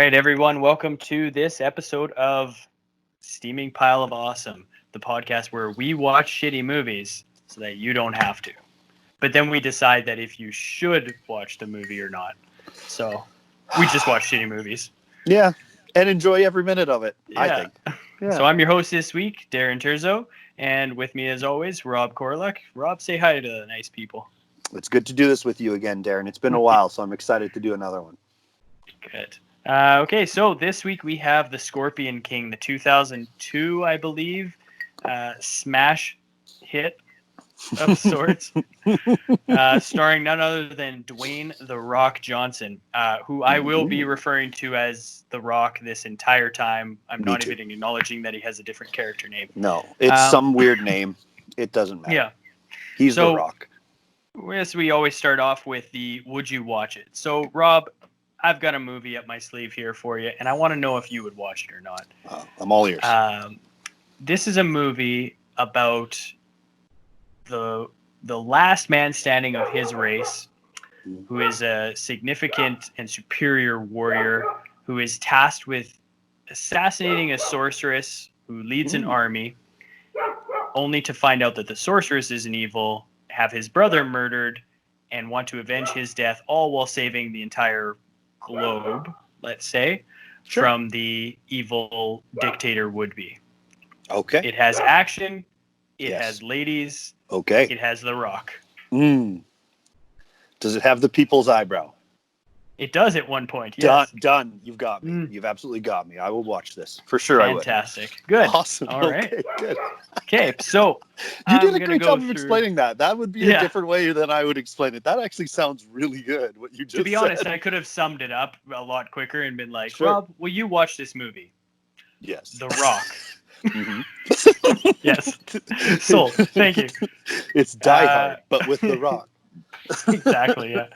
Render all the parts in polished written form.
right, everyone. Welcome to this episode of Steaming Pile of Awesome, the podcast where we watch shitty movies so that you don't have to. But then we decide that if you should watch the movie or not. So we just watch shitty movies. Yeah, and enjoy every minute of it, Yeah. I think. Yeah. So I'm your host this week, Darryn Turzo, and with me as always, Rob Corluck. Rob, say hi to the nice people. It's good to do this with you again, Darryn. It's been a while, so I'm excited to do another one. Good. Okay, so this week we have The Scorpion King, the 2002, I believe, smash hit of sorts, starring none other than Dwayne "The Rock" Johnson, who I will be referring to as The Rock this entire time. I'm not even acknowledging that he has a different character name. No, it's some weird name. It doesn't matter. Yeah. He's The Rock. As we always start off with the would you watch it? So, Rob, I've got a movie up my sleeve here for you, and I want to know if you would watch it or not. I'm all ears. This is a movie about the last man standing of his race, who is a significant and superior warrior who is tasked with assassinating a sorceress who leads an army, only to find out that the sorceress is an evil, have his brother murdered, and want to avenge his death, all while saving the entire globe, let's say, from the evil dictator would-be. Okay. It has action. It has ladies. Okay. It has The Rock. Does it have the people's eyebrow? It does at one point, yes. Done. You've got me. You've absolutely got me. I will watch this. For sure. Fantastic. Good. Awesome. All right. Okay, good. Okay, so you did a great job of explaining that. That would be a different way than I would explain it. That actually sounds really good, what you just said. To be honest, I could have summed it up a lot quicker and been like, Rob, will you watch this movie? Yes. The Rock. Yes. Sold. Thank you. It's Die Hard, but with The Rock. Exactly, yeah.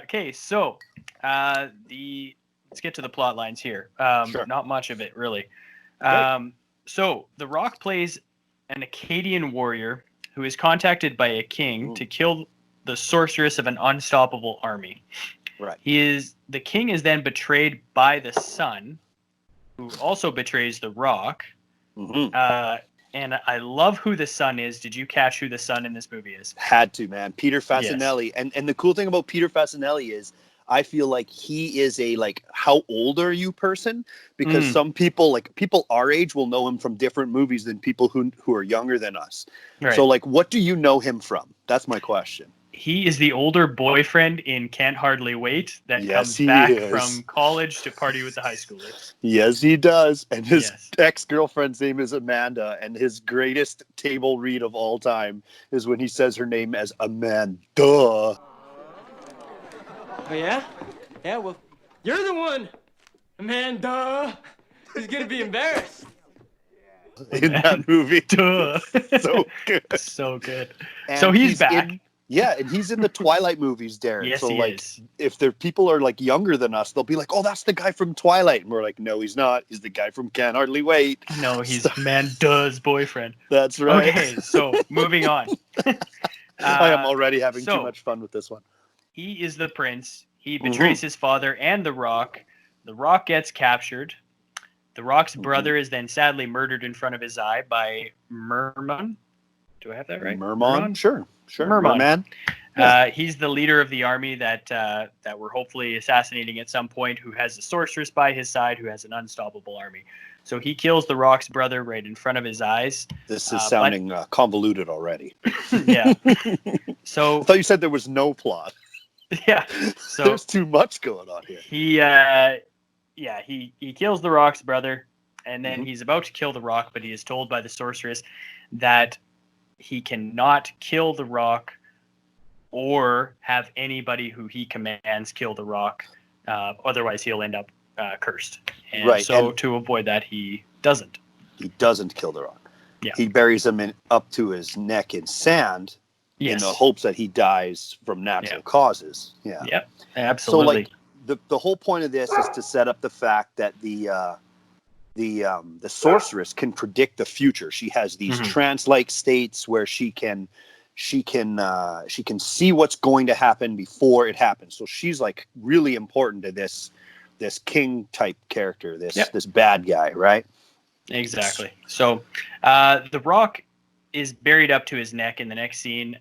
Okay, so let's get to the plot lines here. Not much of it, really. So The Rock plays an Akkadian warrior who is contacted by a king to kill the sorceress of an unstoppable army. Right. The king is then betrayed by the son, who also betrays The Rock. And I love who the son is. Did you catch who the son in this movie is? Had to, man. Peter Fasinelli. Yes. And the cool thing about Peter Fasinelli is I feel like he is a, how old are you person? Because some people, people our age will know him from different movies than people who are younger than us. Right. So, what do you know him from? That's my question. He is the older boyfriend in Can't Hardly Wait that comes back from college to party with the high schoolers. Yes, he does. And his ex-girlfriend's name is Amanda. And his greatest table read of all time is when he says her name as Amanda. Oh, yeah? Yeah, well, you're the one, Amanda. He's going to be embarrassed. In that movie. Duh. So good. So good. And so he's back. And he's in the Twilight movies, Darryn. Yes, so, he is. if the people are, younger than us, they'll be like, oh, that's the guy from Twilight. And we're like, no, he's not. He's the guy from Can't Hardly Wait. No, he's Amanda's boyfriend. That's right. Okay, so moving on. I am already having too much fun with this one. He is the prince. He betrays his father and The Rock. The Rock gets captured. The Rock's brother is then sadly murdered in front of his eye by Merman. Do I have that right? Merman? Sure. Merman. He's the leader of the army that we're hopefully assassinating at some point, who has the sorceress by his side, who has an unstoppable army. So he kills The Rock's brother right in front of his eyes. This is sounding convoluted already. Yeah. So I thought you said there was no plot. Yeah. So there's too much going on here. He kills The Rock's brother, and then he's about to kill The Rock, but he is told by the sorceress that he cannot kill The Rock or have anybody who he commands kill The Rock. Otherwise, he'll end up cursed. And so to avoid that, he doesn't. He doesn't kill The Rock. Yeah. He buries him up to his neck in sand in the hopes that he dies from natural causes. Yeah. Yep. Absolutely. So, the whole point of this is to set up the fact that the sorceress can predict the future. She has these trance-like states where she can see what's going to happen before it happens. So she's really important to this this king type character, this Yep. this bad guy, right? Exactly. So, The Rock is buried up to his neck in the next scene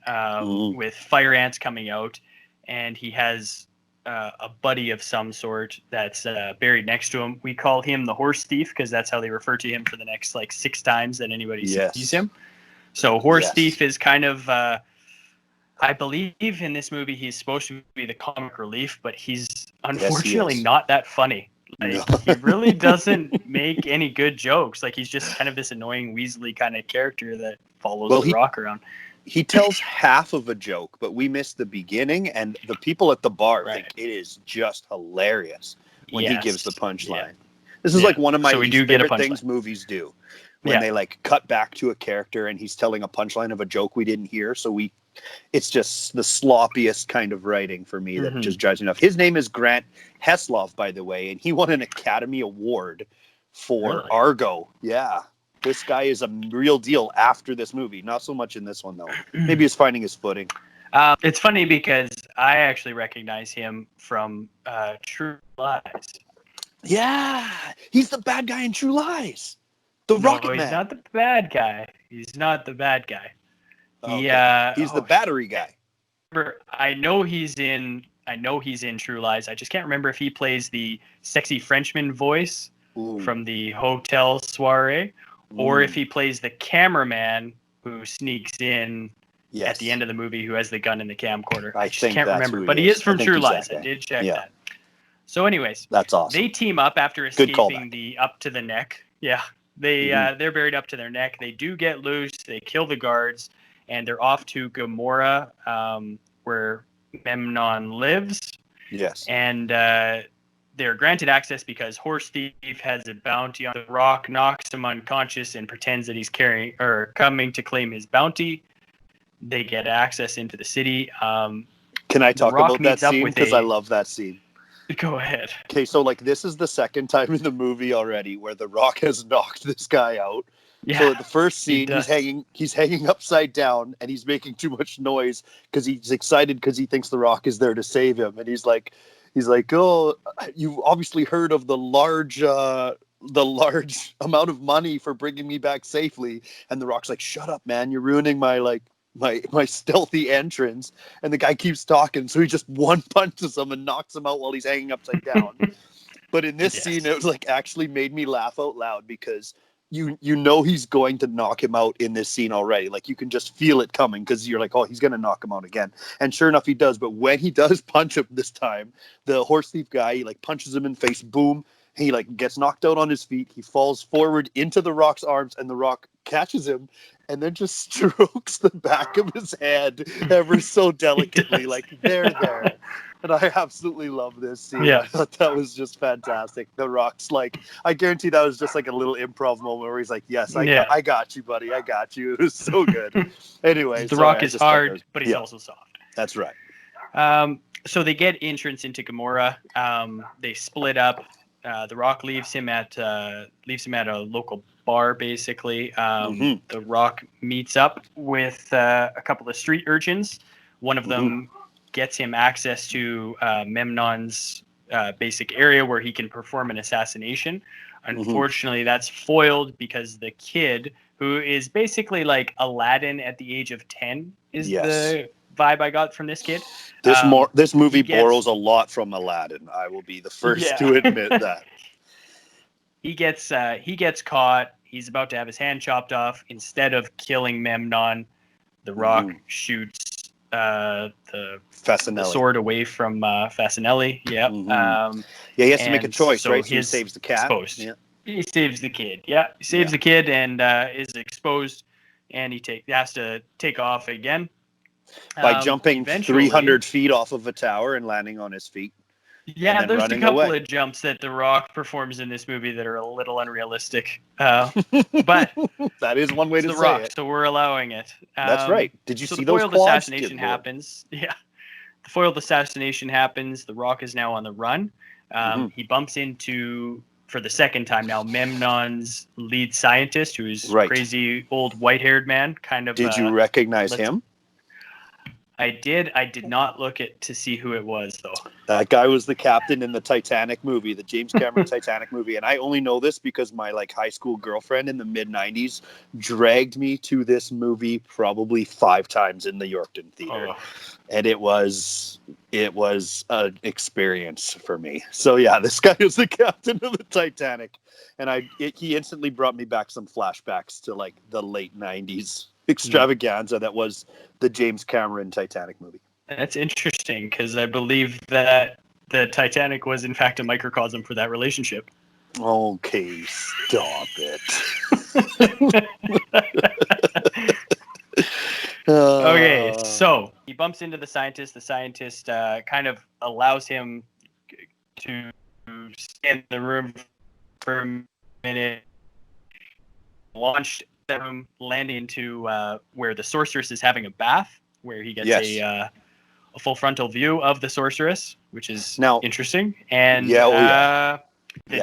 with fire ants coming out, and he has a buddy of some sort that's buried next to him. We call him the horse thief because that's how they refer to him for the next like 6 times that anybody sees him. So, horse thief is kind of, I believe in this movie he's supposed to be the comic relief, but he's unfortunately not that funny. Like, he really doesn't make any good jokes. Like, he's just kind of this annoying Weasley kind of character that follows the Rock around. He tells half of a joke, but we miss the beginning, and the people at the bar think it is just hilarious when he gives the punchline. Yeah. This is like one of my favorite things movies do. When they like cut back to a character and he's telling a punchline of a joke we didn't hear. So it's just the sloppiest kind of writing for me that just drives me nuts. His name is Grant Heslov, by the way, and he won an Academy Award for Argo. Yeah. This guy is a real deal after this movie. Not so much in this one, though. Maybe he's finding his footing. It's funny because I actually recognize him from True Lies. Yeah. He's the bad guy in True Lies. The Rocket Man. He's not the bad guy. He's not the bad guy. He's the battery guy. I know he's in True Lies. I just can't remember if he plays the sexy Frenchman voice from the hotel soiree, or if he plays the cameraman who sneaks in at the end of the movie, who has the gun in the camcorder. I just can't remember, but he is from True Lies. I did check that. So, anyways, that's awesome. They team up after escaping the up to the neck. Yeah. They're buried up to their neck. They do get loose. They kill the guards, and they're off to Gamora, where Memnon lives. Yes. And they're granted access because Horse Thief has a bounty on the Rock, knocks him unconscious, and pretends that he's coming to claim his bounty. They get access into the city. Can I talk about that scene? Because I love that scene. Go ahead. Okay, so like this is the second time in the movie already where the Rock has knocked this guy out. Yeah, so the first scene, he's hanging upside down, and he's making too much noise because he's excited because he thinks the Rock is there to save him, and he's like, oh, you've obviously heard of the large amount of money for bringing me back safely, and the Rock's like, shut up, man, you're ruining my stealthy entrance. And the guy keeps talking, so he just one punches him and knocks him out while he's hanging upside down. But in this scene, it was like actually made me laugh out loud because you know he's going to knock him out in this scene already. Like you can just feel it coming because you're like, oh, he's going to knock him out again. And sure enough, he does. But when he does punch him this time, the horse thief guy, he like punches him in the face, boom. He like gets knocked out on his feet. He falls forward into the Rock's arms, and the Rock catches him and then just strokes the back of his head ever so delicately, like there. And I absolutely love this scene. Yeah. I thought that was just fantastic. The Rock's like, I guarantee that was just like a little improv moment where he's like, yes, I got you, buddy. I got you. It was so good. Anyway. The Rock is hard, but he's also soft. That's right. So they get entrance into Gamora. They split up. The Rock leaves him at a local bar, basically. The Rock meets up with a couple of street urchins. One of them gets him access to Memnon's basic area where he can perform an assassination. Unfortunately, that's foiled because the kid, who is basically like Aladdin at the age of 10, is the vibe I got from this kid. This movie borrows a lot from Aladdin. I will be the first to admit that. He gets caught. He's about to have his hand chopped off. Instead of killing Memnon, the Rock shoots the sword away from Fasanelli. Yep. He has to make a choice, right? So he saves the cat. Yeah. He saves the kid. Yeah, he saves the kid and is exposed, and he has to take off again. By jumping 300 feet off of a tower and landing on his feet. Yeah, there's a couple of jumps that The Rock performs in this movie that are a little unrealistic. But that is one way to say Rock, it. So we're allowing it. That's right. Did you see those quads? The foiled assassination happens. Yeah. The foiled assassination happens. The Rock is now on the run. He bumps into, for the second time now, Memnon's lead scientist, who is crazy old white-haired man. Kind of. Did you recognize him? I did. I did not look to see who it was, though. That guy was the captain in the Titanic movie, the James Cameron Titanic movie. And I only know this because my like high school girlfriend in the mid-90s dragged me to this movie probably 5 times in the Yorkton Theater. Oh. And it was an experience for me. So yeah, this guy was the captain of the Titanic. And he instantly brought me back some flashbacks to like the late 90s extravaganza that was the James Cameron Titanic movie. That's interesting because I believe that the Titanic was in fact a microcosm for that relationship. Okay, stop it. Okay, so he bumps into the scientist. The scientist kind of allows him to stay in the room for a minute, launched the room, landing into where the sorceress is having a bath, where he gets a full frontal view of the sorceress, which is now interesting. And the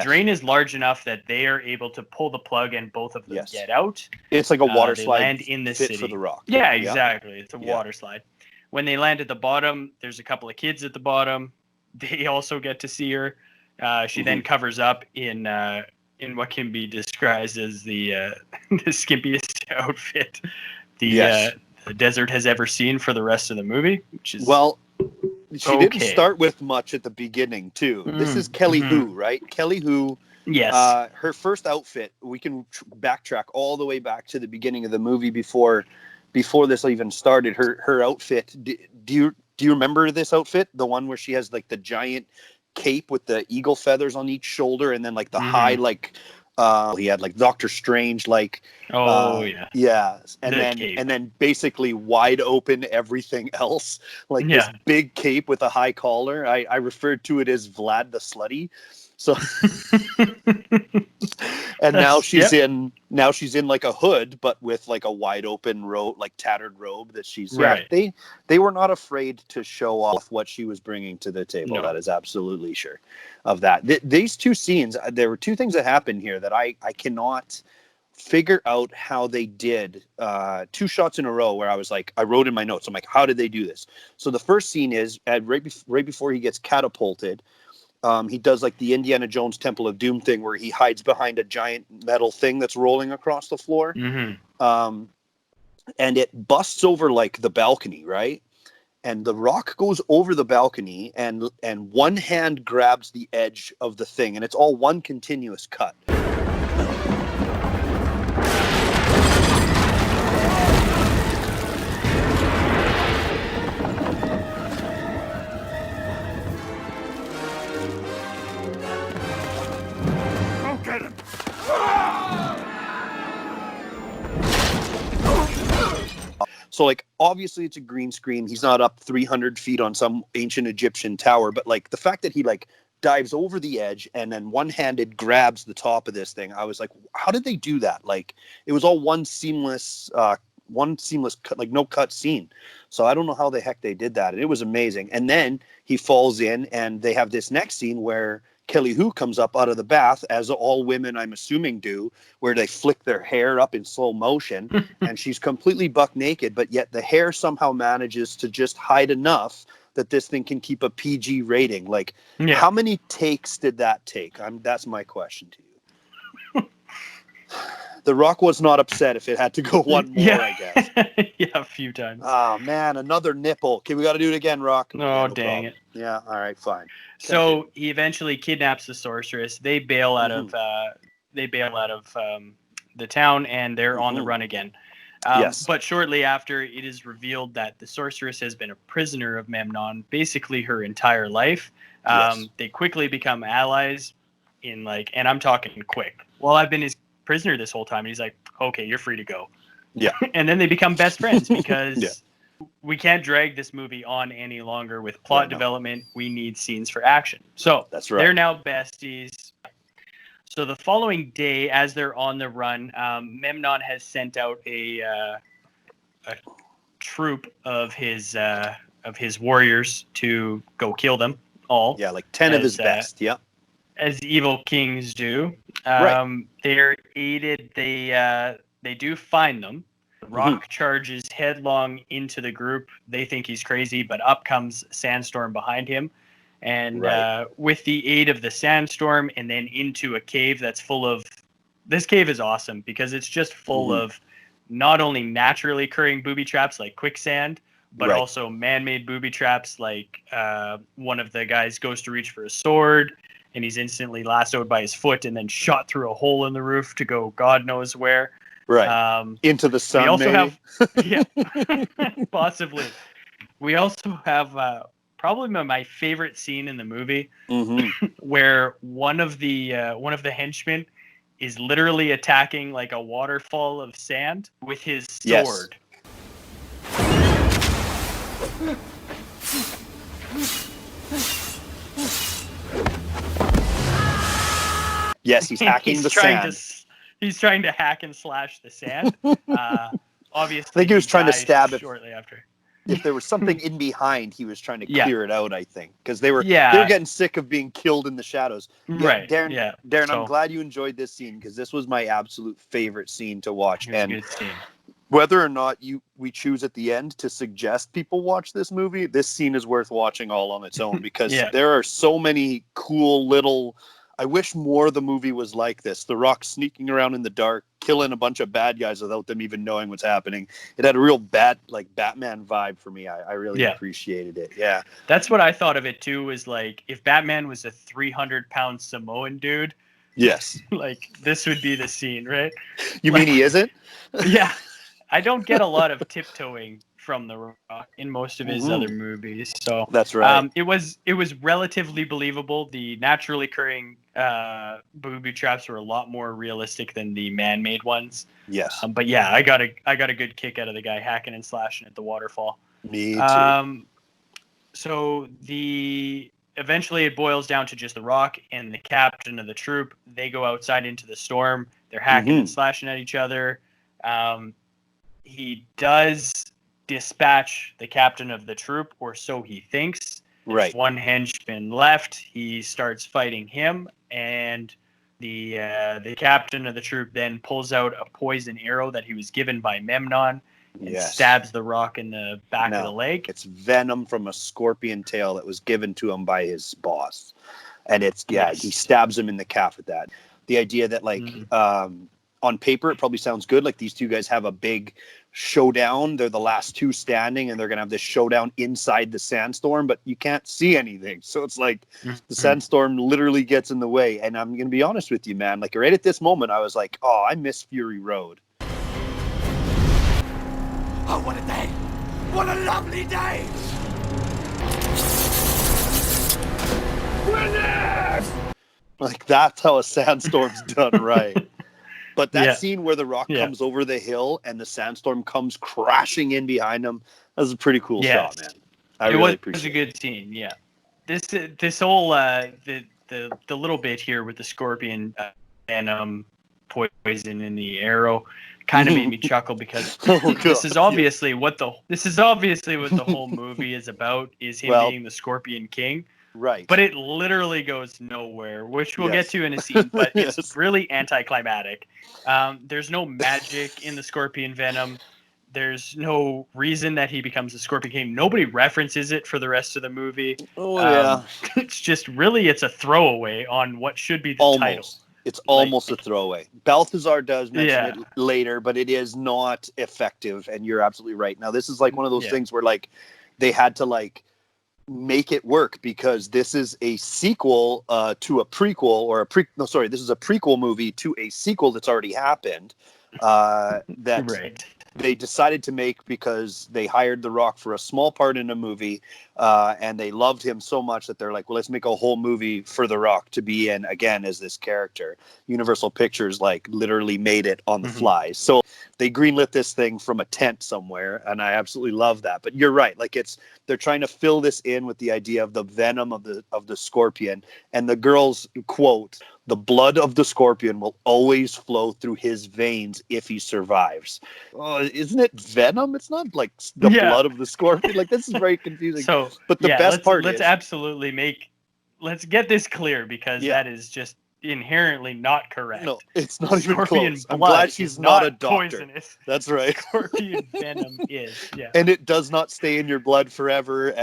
drain is large enough that they are able to pull the plug and both of them get out. It's like a water they slide land in the city. for the Rock. Yeah, exactly. It's a water slide. When they land at the bottom, there's a couple of kids at the bottom. They also get to see her. She then covers up in what can be described as the skimpiest outfit the desert has ever seen for the rest of the movie, which is she didn't start with much at the beginning too. This is Kelly Hu, right? Kelly Hu. Yes. Her first outfit, we can backtrack all the way back to the beginning of the movie before this even started. Her outfit. Do you remember this outfit? The one where she has like the giant cape with the eagle feathers on each shoulder, and then like the high like. He had like Doctor Strange, like and then basically wide open everything else, like this big cape with a high collar. I referred to it as Vlad the Slutty. So, and now she's in like a hood, but with like a wide open robe, like tattered robe that she's They were not afraid to show off what she was bringing to the table. No. That is absolutely sure of that. These two scenes, there were two things that happened here that I cannot figure out how they did. 2 shots in a row where I was like, I wrote in my notes, I'm like, how did they do this? So the first scene is right before he gets catapulted. He does like the Indiana Jones Temple of Doom thing where he hides behind a giant metal thing that's rolling across the floor. And it busts over like the balcony, right? And the Rock goes over the balcony and one hand grabs the edge of the thing, and it's all one continuous cut. So, like, obviously it's a green screen. He's not up 300 feet on some ancient Egyptian tower. But, like, the fact that he, like, dives over the edge and then one-handed grabs the top of this thing, I was like, how did they do that? Like, it was all one seamless cut, like, no cut scene. So I don't know how the heck they did that. And it was amazing. And then he falls in, and they have this next scene where Kelly Hu comes up out of the bath, as all women, I'm assuming, do, where they flick their hair up in slow motion, and she's completely buck naked, but yet the hair somehow manages to just hide enough that this thing can keep a PG rating. Like, how many takes did that take? That's my question to you. The Rock was not upset if it had to go one more, I guess. A few times. Oh, man, another nipple. Okay, we got to do it again, Rock. No dang it. Yeah, all right, fine. So he eventually kidnaps the sorceress. They bail out of the town, and they're on the run again. But shortly after, it is revealed that the sorceress has been a prisoner of Memnon basically her entire life. They quickly become allies and I'm talking quick. Well, I've been his prisoner this whole time, and he's like, okay, you're free to go. Yeah. And then they become best friends because we can't drag this movie on any longer with plot development. We need scenes for action. So that's right. They're now besties. So the following day, as they're on the run, Memnon has sent out a troop of his warriors to go kill them all. Yeah, like 10 of his best. As evil kings do. They're aided. They do find them. Rock charges headlong into the group. They think he's crazy, but up comes Sandstorm behind him. And with the aid of the Sandstorm and then into a cave that's full of... This cave is awesome because it's just full of not only naturally occurring booby traps like quicksand, but also man-made booby traps like one of the guys goes to reach for a sword and he's instantly lassoed by his foot and then shot through a hole in the roof to go God knows where. Right. Into the sun, we also maybe? have, possibly. We also have probably my favorite scene in the movie where one of the henchmen is literally attacking like a waterfall of sand with his sword. Yes, he's hacking the sand. He's trying to hack and slash the sand. Obviously, I think he was trying to stab it shortly after. If there was something in behind, he was trying to clear it out, I think, because they were getting sick of being killed in the shadows. Right. Darren, I'm glad you enjoyed this scene because this was my absolute favorite scene to watch. And a good scene. Whether or not we choose at the end to suggest people watch this movie, this scene is worth watching all on its own because there are so many cool little... I wish more of the movie was like this. The Rock sneaking around in the dark, killing a bunch of bad guys without them even knowing what's happening. It had a real Batman vibe for me. I really appreciated it. Yeah. That's what I thought of it too, was like if Batman was a 300-pound Samoan dude. Yes. Like this would be the scene, right? You mean he isn't? Yeah. I don't get a lot of tiptoeing from the Rock in most of his other movies, so that's right. It was relatively believable. The naturally occurring booby traps were a lot more realistic than the man-made ones. Yes, but yeah, I got a good kick out of the guy hacking and slashing at the waterfall. Me too. So eventually it boils down to just the Rock and the captain of the troop. They go outside into the storm. They're hacking and slashing at each other. He does dispatch the captain of the troop, or so he thinks. Right. There's one henchman left. He starts fighting him, and the captain of the troop then pulls out a poison arrow that he was given by Memnon and stabs the Rock in the back of the leg. It's venom from a scorpion tail that was given to him by his boss, and he stabs him in the calf with that. The idea that on paper it probably sounds good, like these two guys have a big showdown, they're the last two standing and they're gonna have this showdown inside the sandstorm, but you can't see anything, so it's like the sandstorm literally gets in the way. And I'm gonna be honest with you, man, like right at this moment I was like, oh, I miss Fury Road. Oh, what a day, what a lovely day. Winners! Like that's how a sandstorm's done right. But that scene where the Rock comes over the hill and the sandstorm comes crashing in behind him, that was a pretty cool shot, man. It was a good scene, yeah. This whole the little bit here with the scorpion venom poison in the arrow kind of made me chuckle because this is obviously what the whole movie is about, is him being the Scorpion King. Right. But it literally goes nowhere, which we'll get to in a scene, but it's really anticlimactic. There's no magic in the scorpion venom. There's no reason that he becomes the Scorpion King. Nobody references it for the rest of the movie. It's just really, it's a throwaway on what should be the title. It's almost a throwaway. Balthazar does mention it later, but it is not effective, and you're absolutely right. Now, this is like one of those things where like they had to like make it work because this is a sequel to a prequel, this is a prequel movie to a sequel that's already happened they decided to make because they hired The Rock for a small part in a movie and they loved him so much that they're like, well, let's make a whole movie for The Rock to be in again as this character. Universal Pictures like literally made it on the fly. So they greenlit this thing from a tent somewhere, and I absolutely love that. But you're right, like they're trying to fill this in with the idea of the venom of the scorpion, and the girls quote, "The blood of the scorpion will always flow through his veins if he survives." Oh, isn't it venom? It's not like the blood of the scorpion. Like this is very confusing. But the best part let's get this clear because that is just inherently not correct. No, it's not even Scorpion close. I'm blood glad she's is not a doctor. poisonous. That's right. Scorpion venom is. Yeah. And it does not stay in your blood forever.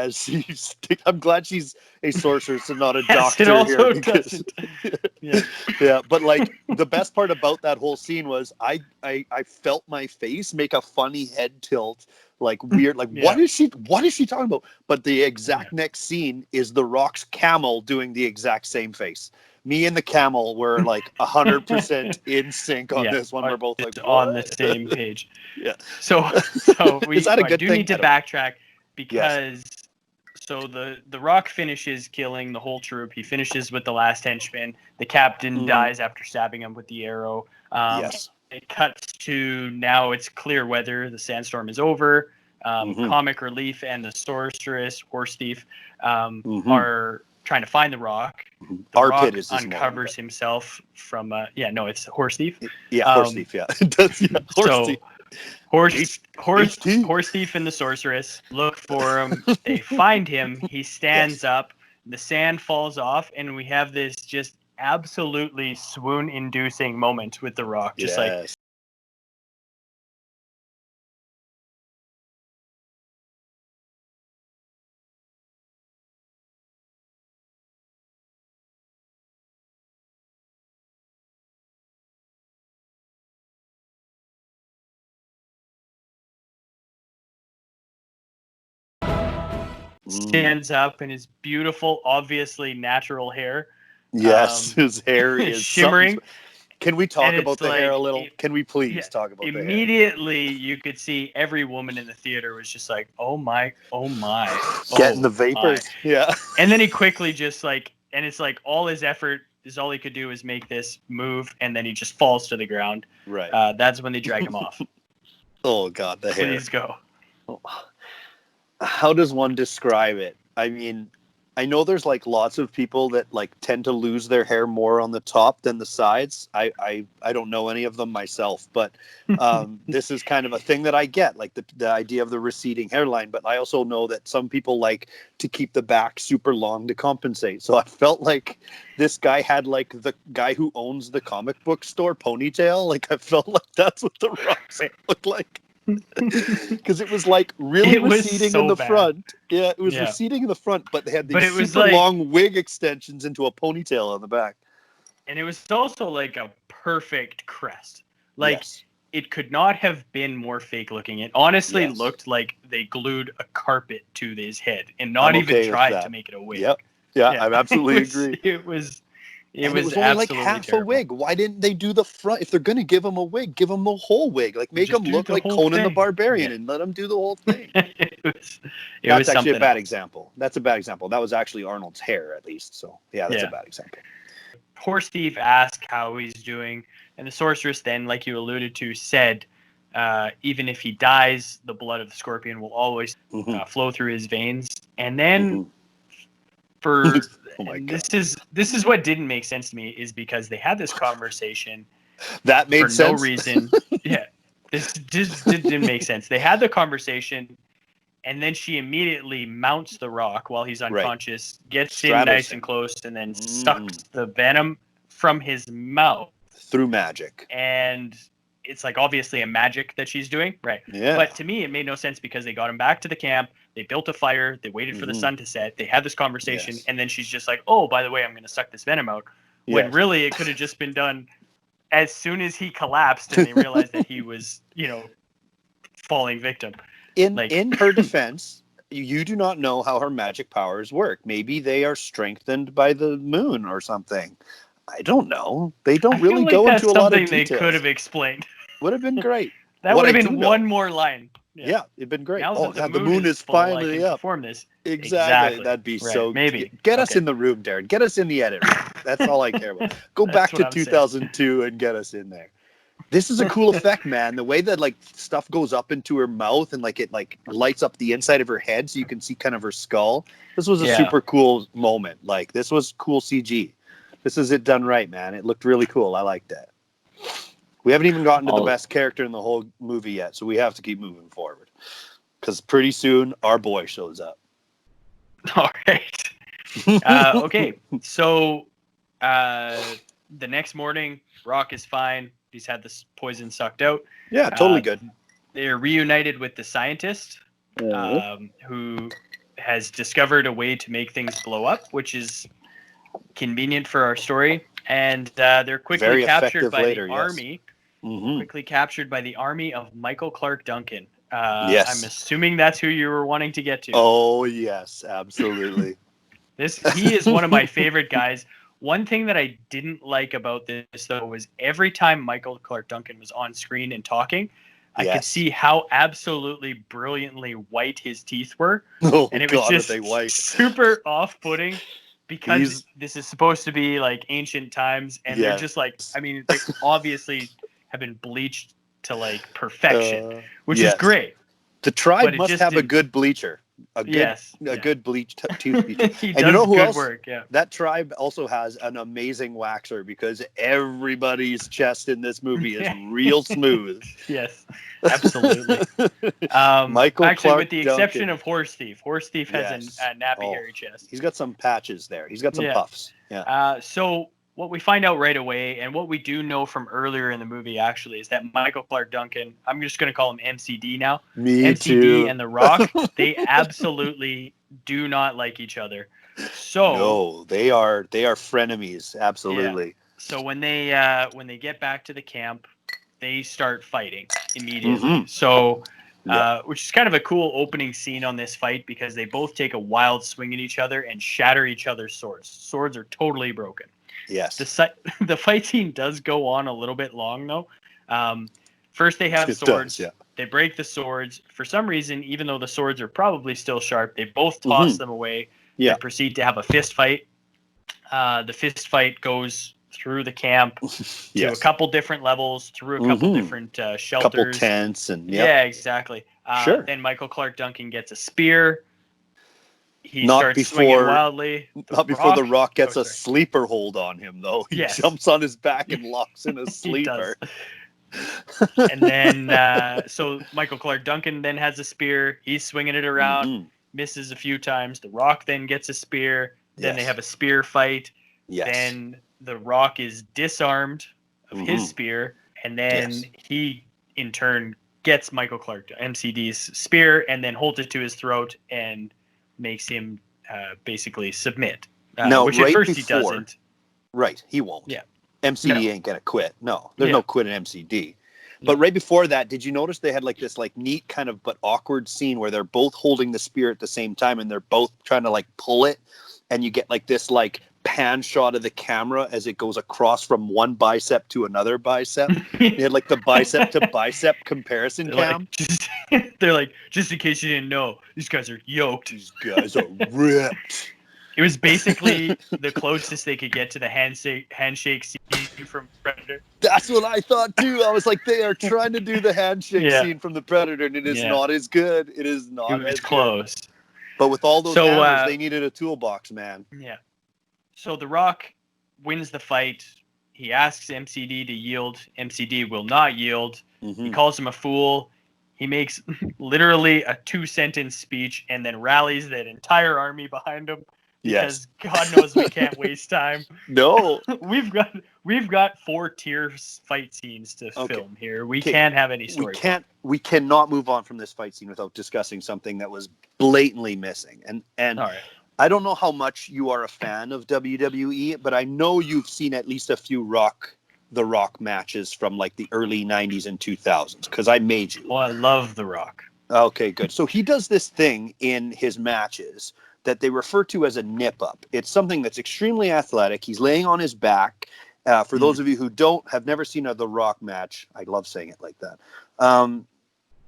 I'm glad she's a sorceress and not a Yes, doctor it also here. Because, doesn't. Yeah. yeah, but like the best part about that whole scene was I felt my face make a funny head tilt, like weird, like Yeah. what is she talking about? But the exact next scene is The Rock's camel doing the exact same face. Me and the camel were like 100% in sync on this one. We're both like, on the "What?" same page. Yeah. So Is that a I good do thing? need to I don't know. backtrack because so the Rock finishes killing the whole troop. He finishes with the last henchman. The captain dies after stabbing him with the arrow. Yes. It cuts to now it's clear weather. The sandstorm is over. Comic Relief and the sorceress, Horse Thief, are trying to find the Rock. The Our Rock pit is this uncovers himself from it's Horse Thief. Yeah, Horse Thief. Yeah, it does. Yeah, Horse Thief. Horse Thief and the sorceress look for him. They find him. He stands up. The sand falls off, and we have this just absolutely swoon-inducing moment with the Rock. Just like stands up in his beautiful, obviously natural hair. Yes, his hair is shimmering. Can we talk about the hair a like, little? Can we please talk about the hair? Immediately, you could see every woman in the theater was just like, "Oh my, getting the vapors." My. Yeah, and then he quickly just like, and it's like all his effort is all he could do is make this move, and then he just falls to the ground. Right. That's when they drag him off. Oh God, the hair. Please go. How does one describe it? I mean, I know there's like lots of people that like tend to lose their hair more on the top than the sides. I don't know any of them myself, but this is kind of a thing that I get, like the idea of the receding hairline. But I also know that some people like to keep the back super long to compensate. So I felt like this guy had like the guy who owns the comic book store ponytail. Like I felt like that's what the Rock's hair looked like. Because it was like really receding in the front. Yeah, it was receding in the front, but they had these super long wig extensions into a ponytail on the back. And it was also like a perfect crest. Like it could not have been more fake looking. It honestly looked like they glued a carpet to his head and not even tried to make it a wig. Yep. Yeah, I absolutely agree. It was only like half terrible. a wig. Why didn't they do the front? If they're going to give him a wig, give him the whole wig. Like make him look like Conan the Barbarian and let him do the whole thing. That's actually a bad example. That's a bad example. That was actually Arnold's hair, at least. So yeah, that's a bad example. Horse Thief asked how he's doing, and the sorceress then, like you alluded to, said, even if he dies, the blood of the scorpion will always flow through his veins. And then for this is what didn't make sense to me is because they had this conversation that made sense no reason. This just didn't make sense. They had the conversation, and then she immediately mounts the Rock while he's unconscious, gets in nice and close, and then sucks the venom from his mouth through magic. And it's like obviously a magic that she's doing, right? Yeah. But to me, it made no sense because they got him back to the camp. They built a fire. They waited for the sun to set. They had this conversation, and then she's just like, "Oh, by the way, I'm going to suck this venom out." When really it could have just been done as soon as he collapsed and they realized that he was, falling victim. In her defense, you do not know how her magic powers work. Maybe they are strengthened by the moon or something. I don't know. They don't really go into a lot of details. They could have explained. Would have been great. That would have been one more line. Yeah, it'd been great. Now the moon is finally up. Perform this. Exactly. That'd be so. Maybe get us in the room, Darren. Get us in the edit room. That's all I care about. Go back to 2002 and get us in there. This is a cool effect, man. The way that like stuff goes up into her mouth and like it like lights up the inside of her head so you can see kind of her skull. This was a super cool moment. Like this was cool CG. This is it done right, man. It looked really cool. I like that. We haven't even gotten to the best character in the whole movie yet, so we have to keep moving forward. Because pretty soon, our boy shows up. All right. Okay. So the next morning, Rock is fine. He's had this poison sucked out. Yeah, totally good. They're reunited with the scientist who has discovered a way to make things blow up, which is convenient for our story. And they're quickly Very captured effective by later, the yes. army. Quickly captured by the army of Michael Clarke Duncan. Yes. I'm assuming that's who you were wanting to get to. Oh, yes, absolutely. He is one of my favorite guys. One thing that I didn't like about this, though, was every time Michael Clarke Duncan was on screen and talking, I could see how absolutely brilliantly white his teeth were. Oh, and it God, was are they just white. super off-putting because this is supposed to be like ancient times. And they're just like, I mean, they obviously have been bleached to like perfection, which is great. The tribe must have a good bleacher. A good bleached tooth bleacher. He And does you know who good else? work, yeah. That tribe also has an amazing waxer because everybody's chest in this movie is real smooth. Yes, absolutely. Michael actually, Clarke with the exception of Horse Thief. Horse Thief has a nappy hairy chest. He's got some patches there. He's got some puffs. Yeah. So what we find out right away, and what we do know from earlier in the movie, actually, is that Michael Clarke Duncan, I'm just going to call him MCD now. MCD too. and The Rock, they absolutely do not like each other. So no, they are frenemies. Absolutely. Yeah. So when they get back to the camp, they start fighting immediately. So, which is kind of a cool opening scene on this fight because they both take a wild swing at each other and shatter each other's swords. Swords are totally broken. Yes. The fight scene does go on a little bit long though. First they have swords. They break the swords. For some reason, even though the swords are probably still sharp, they both toss them away. Yeah. They proceed to have a fist fight. The fist fight goes through the camp to a couple different levels, through a couple different shelters. Couple tents and yeah, exactly. Then Michael Clarke Duncan gets a spear. He starts swinging wildly. Not before The Rock gets a sleeper hold on him, though. He jumps on his back and locks in a sleeper. And then, so Michael Clarke Duncan then has a spear. He's swinging it around, misses a few times. The Rock then gets a spear. Then they have a spear fight. Then The Rock is disarmed of his spear. And then he, in turn, gets Michael Clarke, MCD's spear, and then holds it to his throat and makes him basically submit. Which at first he doesn't. Right, he won't. Yeah. MCD ain't gonna quit. No, there's no quit in MCD. But right before that, did you notice they had like this like neat kind of but awkward scene where they're both holding the spear at the same time and they're both trying to like pull it, and you get like this like pan shot of the camera as it goes across from one bicep to another bicep. They had like the bicep to bicep comparison cam. They're like, just in case you didn't know, these guys are yoked. These guys are ripped. It was basically the closest they could get to the handshake scene from Predator. That's what I thought too. I was like, they are trying to do the handshake scene from the Predator, and it is not as good. It is not. It was close. Good. But with all those hammers, they needed a toolbox, man. Yeah. So The Rock wins the fight. He asks MCD to yield. MCD will not yield. He calls him a fool. He makes literally a 2-sentence speech and then rallies that entire army behind him. Because God knows we can't waste time. No. We've got 4-tier fight scenes to film here. We can't have any story. We cannot move on from this fight scene without discussing something that was blatantly missing. And all right. I don't know how much you are a fan of WWE, but I know you've seen at least a few The Rock matches from like the early 90s and 2000s because I made you. Well, I love The Rock. Okay, good. So he does this thing in his matches that they refer to as a nip-up. It's something that's extremely athletic. He's laying on his back. For those of you who have never seen a The Rock match, I love saying it like that.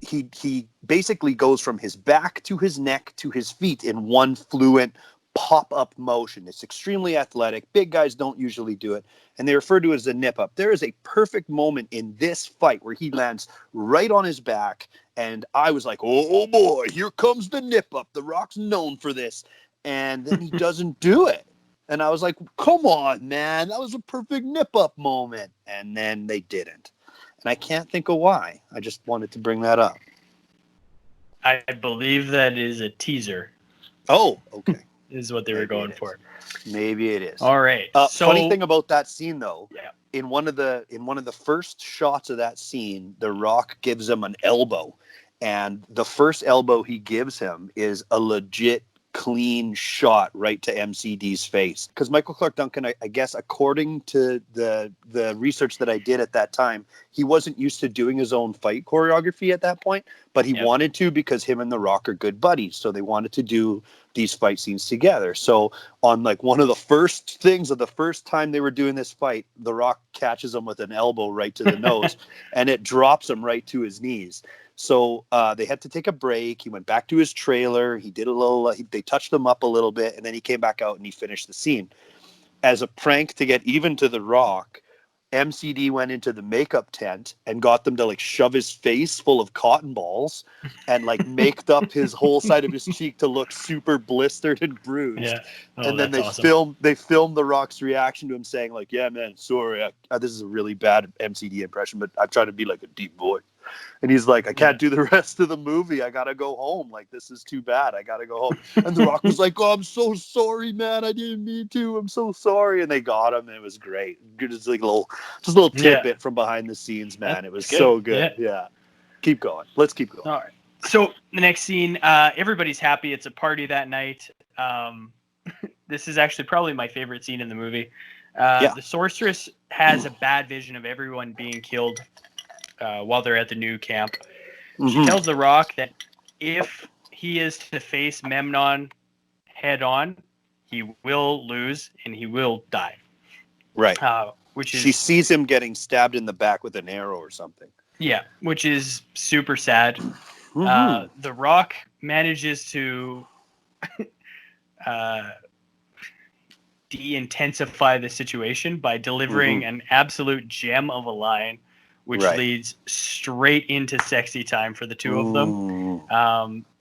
He basically goes from his back to his neck to his feet in one fluent pop-up motion. It's extremely athletic. Big guys don't usually do it, and they refer to it as a nip-up. There is a perfect moment in this fight where he lands right on his back, and I was like, oh boy, here comes the nip-up. The Rock's known for this. And then he doesn't do it. And I was like, come on, man. That was a perfect nip-up moment. And then they didn't. And I can't think of why. I just wanted to bring that up. I believe that is a teaser. Oh, okay. is what they were going for. Maybe it is. All right. So funny thing about that scene, though, yeah. in one of the first shots of that scene, The Rock gives him an elbow, and the first elbow he gives him is a legit clean shot right to MCD's face. Because Michael Clarke Duncan, I guess, according to the research that I did at that time, he wasn't used to doing his own fight choreography at that point, but he wanted to because him and The Rock are good buddies. So they wanted to do these fight scenes together. So on like one of the first things of the first time they were doing this fight, The Rock catches him with an elbow right to the nose and it drops him right to his knees. So they had to take a break. He went back to his trailer. He did a little, they touched him up a little bit, and then he came back out and he finished the scene. As a prank to get even to The Rock, MCD went into the makeup tent and got them to like shove his face full of cotton balls and like maked up his whole side of his cheek to look super blistered and bruised. Yeah. Oh, and then they awesome. filmed The Rock's reaction to him saying like, yeah, man, sorry. This is a really bad MCD impression, but I'm trying to be like a deep voice. And he's like, I can't do the rest of the movie. I got to go home. Like, this is too bad. I got to go home. And The Rock was like, oh, I'm so sorry, man. I didn't mean to. I'm so sorry. And they got him. And it was great. Just like a little tidbit from behind the scenes, man. It was so good. Yeah. Keep going. Let's keep going. All right. So the next scene, everybody's happy. It's a party that night. This is actually probably my favorite scene in the movie. The sorceress has a bad vision of everyone being killed while they're at the new camp. She tells The Rock that if he is to face Memnon head on, he will lose and he will die. Right. She sees him getting stabbed in the back with an arrow or something. Yeah, which is super sad. The Rock manages to de-intensify the situation by delivering an absolute gem of a line, which leads straight into sexy time for the two of them.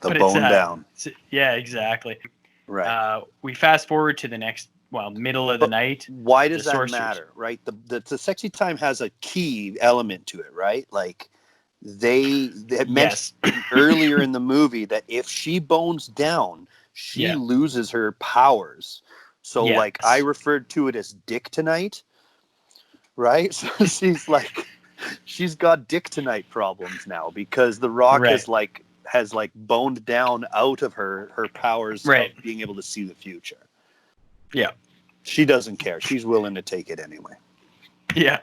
The bone down. Yeah, exactly. Right. We fast forward to the next, middle of the night. Why does that matter, right? The sexy time has a key element to it, right? Like they mentioned earlier in the movie that if she bones down, she loses her powers. So like I referred to it as dick tonight, right? So she's like, she's got dick tonight problems now because The Rock has boned down out of her powers of being able to see the future. Yeah. She doesn't care. She's willing to take it anyway. Yeah.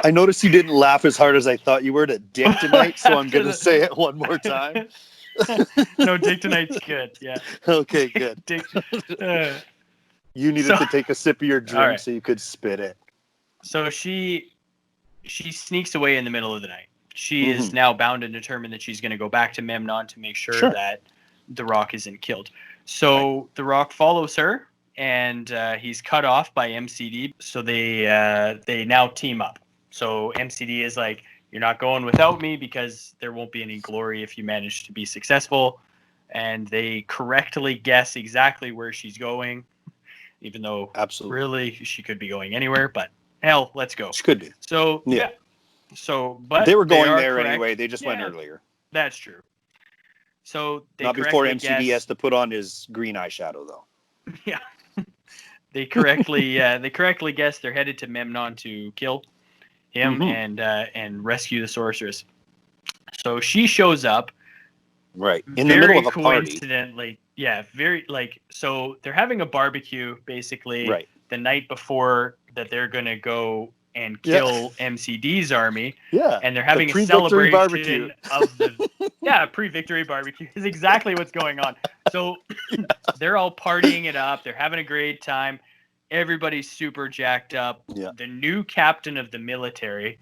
I noticed you didn't laugh as hard as I thought you were at dick tonight, so I'm going to say it one more time. No, dick tonight's good. Yeah. Okay, good. Dick. You needed to take a sip of your drink so you could spit it. So she sneaks away in the middle of the night. She is now bound and determined that she's going to go back to Memnon to make sure that The Rock isn't killed. So The Rock follows her, and he's cut off by MCD. So they now team up. So MCD is like, you're not going without me because there won't be any glory if you manage to be successful. And they correctly guess exactly where she's going, even though really she could be going anywhere. But hell, let's go. She could be. So yeah. So, but they were going there anyway. They just went earlier. That's true. So they not before MCD has to put on his green eyeshadow, though. Yeah. They correctly guessed they're headed to Memnon to kill him and rescue the sorceress. So she shows up. Right. In the middle of a party. Coincidentally. Yeah. So they're having a barbecue basically the night before that they're going to go and kill MCD's army. Yeah. And they're having a celebration of the pre-victory barbecue is exactly what's going on. So they're all partying it up. They're having a great time. Everybody's super jacked up. Yeah. The new captain of the military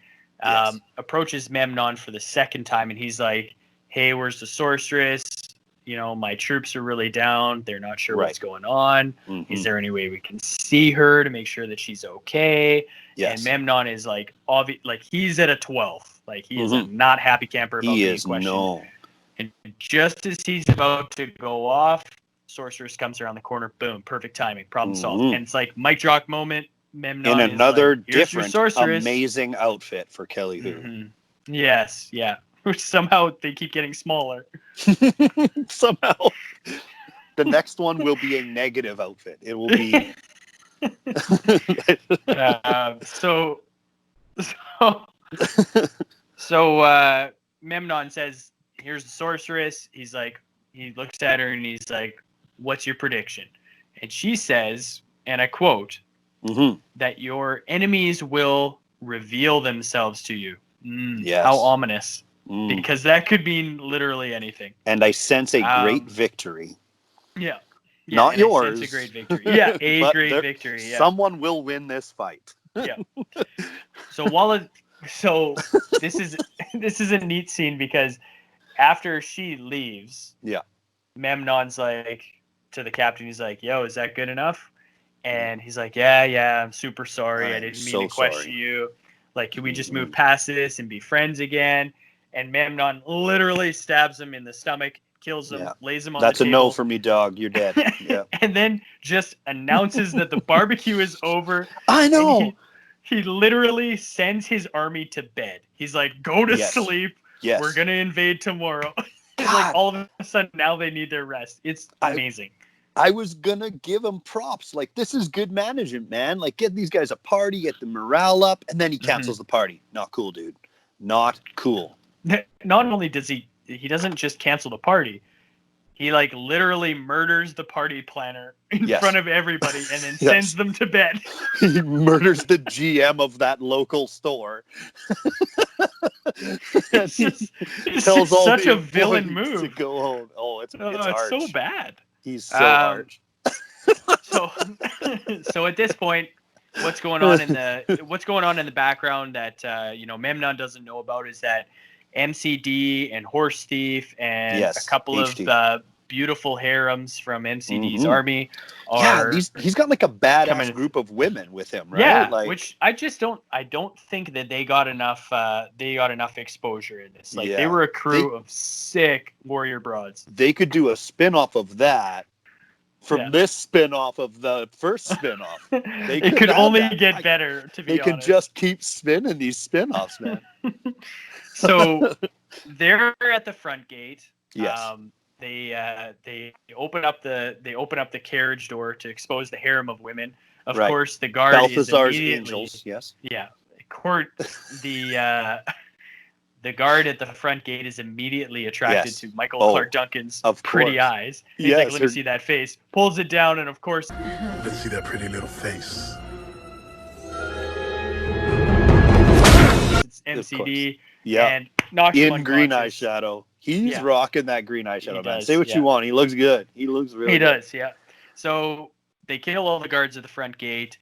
approaches Memnon for the second time, and he's like, hey, where's the sorceress? You know, my troops are really down. They're not sure what's going on. Is there any way we can see her to make sure that she's okay? Yes. And Memnon is like, he's at a 12. Like, he is a not happy camper about being questioned. No. And just as he's about to go off, sorceress comes around the corner. Boom, perfect timing, problem solved. And it's like mic drop moment. Memnon in another like, different, amazing outfit for Kelly Hu. Yes, yeah. Which somehow they keep getting smaller. Somehow. The next one will be a negative outfit. It will be. So Memnon says, "Here's the sorceress." He's like, he looks at her and he's like, "What's your prediction?" And she says, and I quote, "That your enemies will reveal themselves to you." Yes. How ominous. Because that could mean literally anything. And I sense a great victory. Yeah. Not yours. I sense a great victory. Yeah, a great victory. Yeah. Someone will win this fight. Yeah. So this is a neat scene because after she leaves, Memnon's like to the captain, he's like, "Yo, is that good enough?" And he's like, yeah, I'm super sorry. I didn't mean to question you. Like, can we just move past this and be friends again? And Memnon literally stabs him in the stomach, kills him, lays him on the table. That's a no for me, dog. You're dead. Yeah. And then just announces that the barbecue is over. I know. He literally sends his army to bed. He's like, go to sleep. Yes. We're going to invade tomorrow. It's like all of a sudden now they need their rest. It's amazing. I was going to give him props. Like, this is good management, man. Like, get these guys a party, get the morale up, and then he cancels the party. Not cool, dude. Not cool. Not only does he doesn't just cancel the party, he like literally murders the party planner in front of everybody and then sends them to bed. He murders the GM of that local store. It's tells all such the a villain employees move to go home. Oh, it's so bad. He's so arch. So at this point, what's going on in the background that Memnon doesn't know about is that MCD and Horse Thief and a couple HT. of beautiful harems from MCD's army are he's got like a badass group of women with him, right? Yeah, like, which I don't think that they got enough exposure in this. Like they were a crew of sick warrior broads. They could do a spin-off of that from this spin-off of the first spin-off. It could only get better, to be honest. They could just keep spinning these spin-offs, man. So they're at the front gate. Yes. They open up the carriage door to expose the harem of women. Of course, the guard Balthazar's is immediately, angels. Yes. Yeah. The guard at the front gate is immediately attracted to Michael Clarke Duncan's pretty eyes. He's like, let me see that face. Pulls it down, and of course, let's see that pretty little face. It's MCD. And knocks in him green unconscious. eyeshadow. He's rocking that green eyeshadow, man. Does, Say what you want. He looks good. He looks really good. He does, yeah. So they kill all the guards at the front gate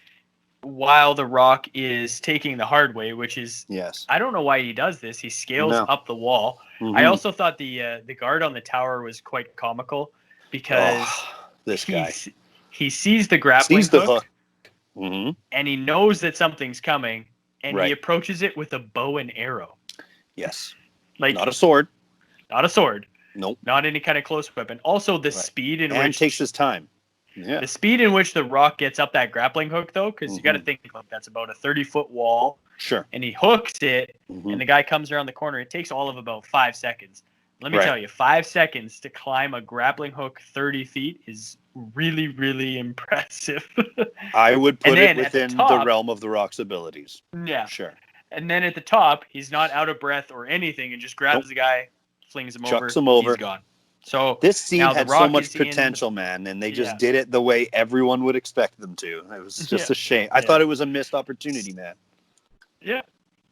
while the Rock is taking the hard way, which is I don't know why he does this. He scales up the wall. I also thought the guard on the tower was quite comical because he sees the grappling hook. And he knows that something's coming, and he approaches it with a bow and arrow. Yes. Like not a sword. Not a sword. Nope. Not any kind of close weapon. Also, the speed in which takes his time. Yeah. The speed in which the Rock gets up that grappling hook, though, because you got to think like that's about a 30-foot wall. Sure. And he hooks it, and the guy comes around the corner. It takes all of about 5 seconds. Let me tell you, 5 seconds to climb a grappling hook 30 feet is really, really impressive. I would put it within the realm of the Rock's abilities. Yeah. Sure. And then at the top, he's not out of breath or anything and just grabs the guy, flings him Chucks him over. He's gone. So this scene had so much potential, man, and they just did it the way everyone would expect them to. It was just a shame. I thought it was a missed opportunity, man. Yeah.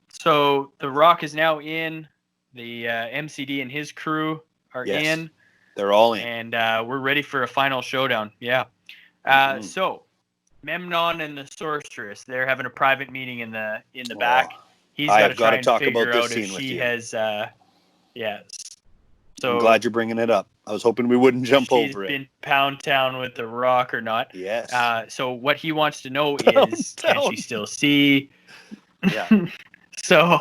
So the Rock is now in. The MCD and his crew are in. They're all in. And we're ready for a final showdown. Yeah. So Memnon and the sorceress, they're having a private meeting in the back. He's got to try and figure out if she has So I'm glad you're bringing it up. I was hoping we wouldn't jump over it. She's been Pound Town with the Rock or not. Yes. So what he wants to know is, can she still see? Yeah. So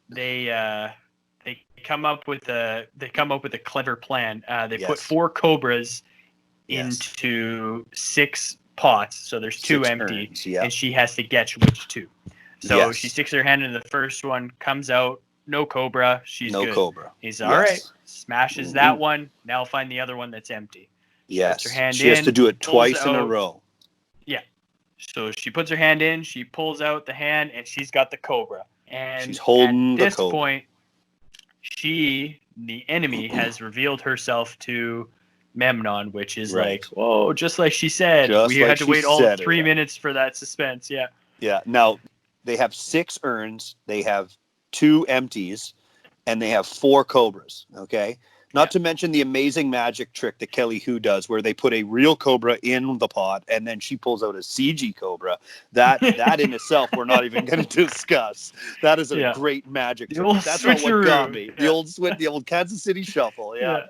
they come up with a clever plan. They put 4 cobras into 6 pots. So there's 2 empty, turns, and she has to guess which 2. So she sticks her hand in the first one, comes out, no cobra. She's good. Cobra. He's all right. smashes that one. Now find the other one that's empty. Yes. Puts her hand she has to do it twice in a row. Yeah. So she puts her hand in, she pulls out the hand, and she's got the cobra. And she's holding at this point, the enemy, has revealed herself to Memnon, which is like, whoa, just like she said. We had to wait all 3 minutes for that suspense. Yeah. Yeah. Now, they have 6 urns, they have 2 empties, and they have 4 cobras. Okay. Not to mention the amazing magic trick that Kelly Hu does, where they put a real cobra in the pot and then she pulls out a CG cobra. That in itself, we're not even going to discuss. That is a great magic trick. That's not what got me. The old Kansas City shuffle. Yeah.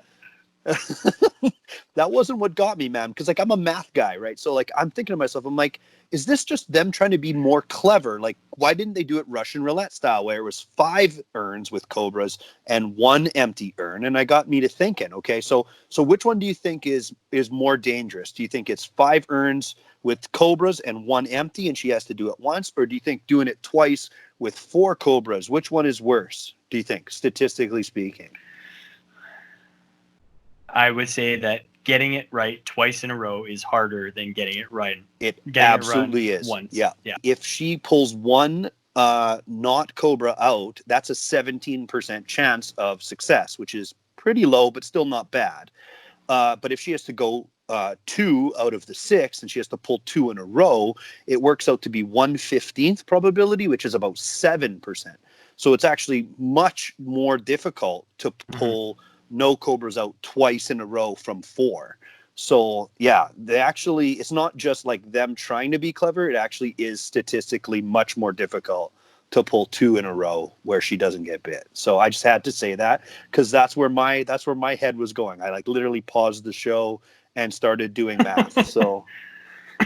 That wasn't what got me, man. Because like I'm a math guy, right? So like I'm thinking to myself, I'm like, is this just them trying to be more clever? Like, why didn't they do it Russian roulette style, where it was 5 urns with cobras and 1 empty urn? And I got me to thinking, okay, so which one do you think is more dangerous? Do you think it's 5 urns with cobras and 1 empty, and she has to do it once, or do you think doing it twice with 4 cobras? Which one is worse? Do you think, statistically speaking? I would say that getting it right twice in a row is harder than getting it right. It absolutely is. Once. Yeah. If she pulls 1 not cobra out, that's a 17% chance of success, which is pretty low, but still not bad. But if she has to go 2 out of the 6 and she has to pull 2 in a row, it works out to be 1/15th probability, which is about 7%. So it's actually much more difficult to pull no cobras out twice in a row from 4. So yeah, it's not just like them trying to be clever. It actually is statistically much more difficult to pull 2 in a row where she doesn't get bit. So I just had to say that, because that's where my head was going. I like literally paused the show and started doing math. So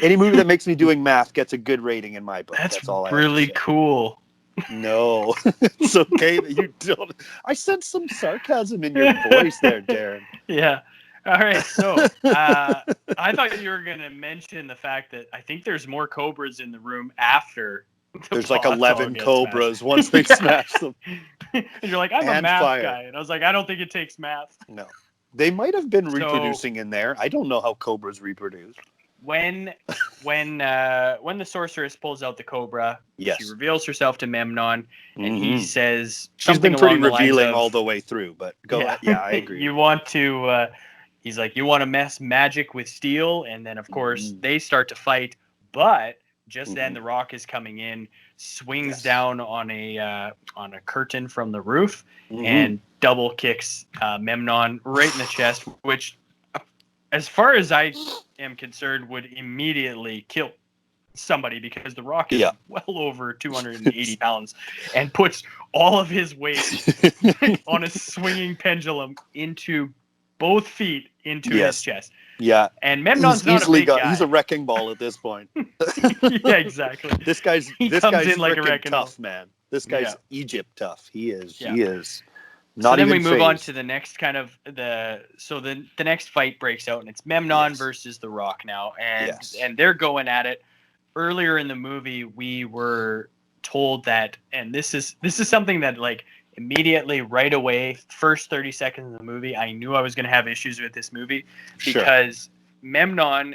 any movie that makes me doing math gets a good rating in my book. That's all. Really cool. No, it's okay that you don't. I sense some sarcasm in your voice there, Darren. Yeah. All right. So I thought you were going to mention the fact that I think there's more cobras in the room after. There's like 11 cobras once they smash them. And you're like, I'm a math guy. And I was like, I don't think it takes math. No. They might have been reproducing in there. I don't know how cobras reproduce. When the sorceress pulls out the cobra, she reveals herself to Memnon, and he says she's been pretty revealing all the way through. But go ahead. Yeah, I agree. You want to? He's like, you want to mess magic with steel, and then of course they start to fight. But just then, the Rock is coming in, swings down on a curtain from the roof, and double kicks Memnon right in the chest, which, as far as I am concerned, would immediately kill somebody, because the Rock is well over 280 pounds and puts all of his weight on a swinging pendulum into both feet into his chest. Yeah. And Memnon's not a big guy. He's a wrecking ball at this point. Yeah, exactly. This guy's like a wrecking tough, man. This guy's Egypt tough. He is. He is. So then we move on to the next kind of the next fight breaks out, and it's Memnon versus the Rock now, and they're going at it. Earlier in the movie, we were told that, and this is something that like immediately right away, first 30 seconds of the movie, I knew I was going to have issues with this movie, because Memnon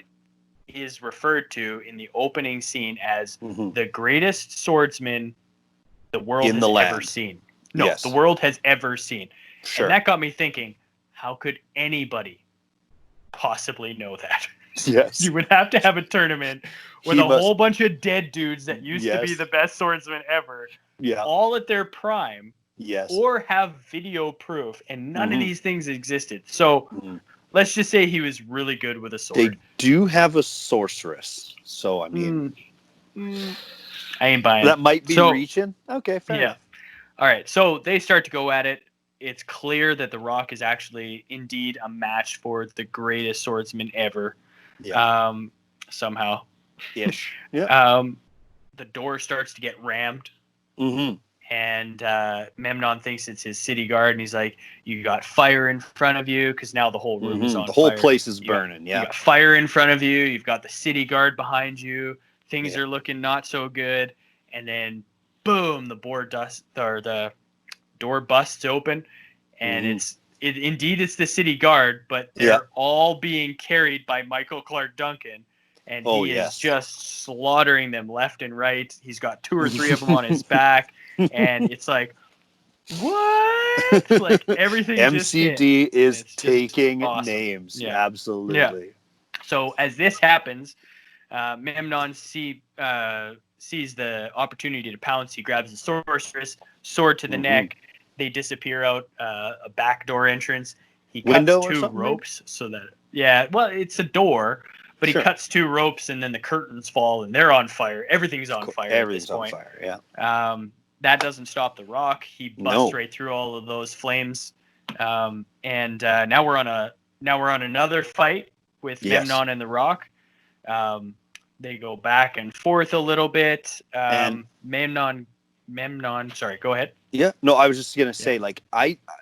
is referred to in the opening scene as the greatest swordsman the world has ever seen. No, the world has ever seen. Sure. And that got me thinking, how could anybody possibly know that? Yes. You would have to have a tournament with whole bunch of dead dudes that used to be the best swordsmen ever, all at their prime, or have video proof, and none of these things existed. So let's just say he was really good with a sword. They do have a sorceress, so I mean... I ain't buying that might be reaching. Okay, fair enough. All right, so they start to go at it. It's clear that The Rock is actually indeed a match for the greatest swordsman ever. Yeah. Somehow. Ish. Yeah. The door starts to get rammed. And Memnon thinks it's his city guard, and he's like, you got fire in front of you, because now the whole room is on fire. The whole place is burning, You got fire in front of you. You've got the city guard behind you. Things are looking not so good. And then boom, the door busts open, and it's indeed it's the city guard, but they're all being carried by Michael Clarke Duncan, and he is just slaughtering them left and right. He's got 2 or 3 of them on his back, and it's like, what? Like everything. MCD is taking awesome. names. Yeah. Absolutely. Yeah. So as this happens, Memnon sees the opportunity to pounce. He grabs the sorceress, sword to the neck. They disappear out a back door entrance. He cuts 2 ropes so that well, it's a door, but he cuts 2 ropes, and then the curtains fall, and they're on fire. Everything's on fire. Everything's on fire. Yeah. That doesn't stop the Rock. He busts right through all of those flames, and now we're on another fight with Memnon and the Rock. They go back and forth a little bit. Memnon. Sorry, go ahead. Yeah, no, I was just gonna say, like,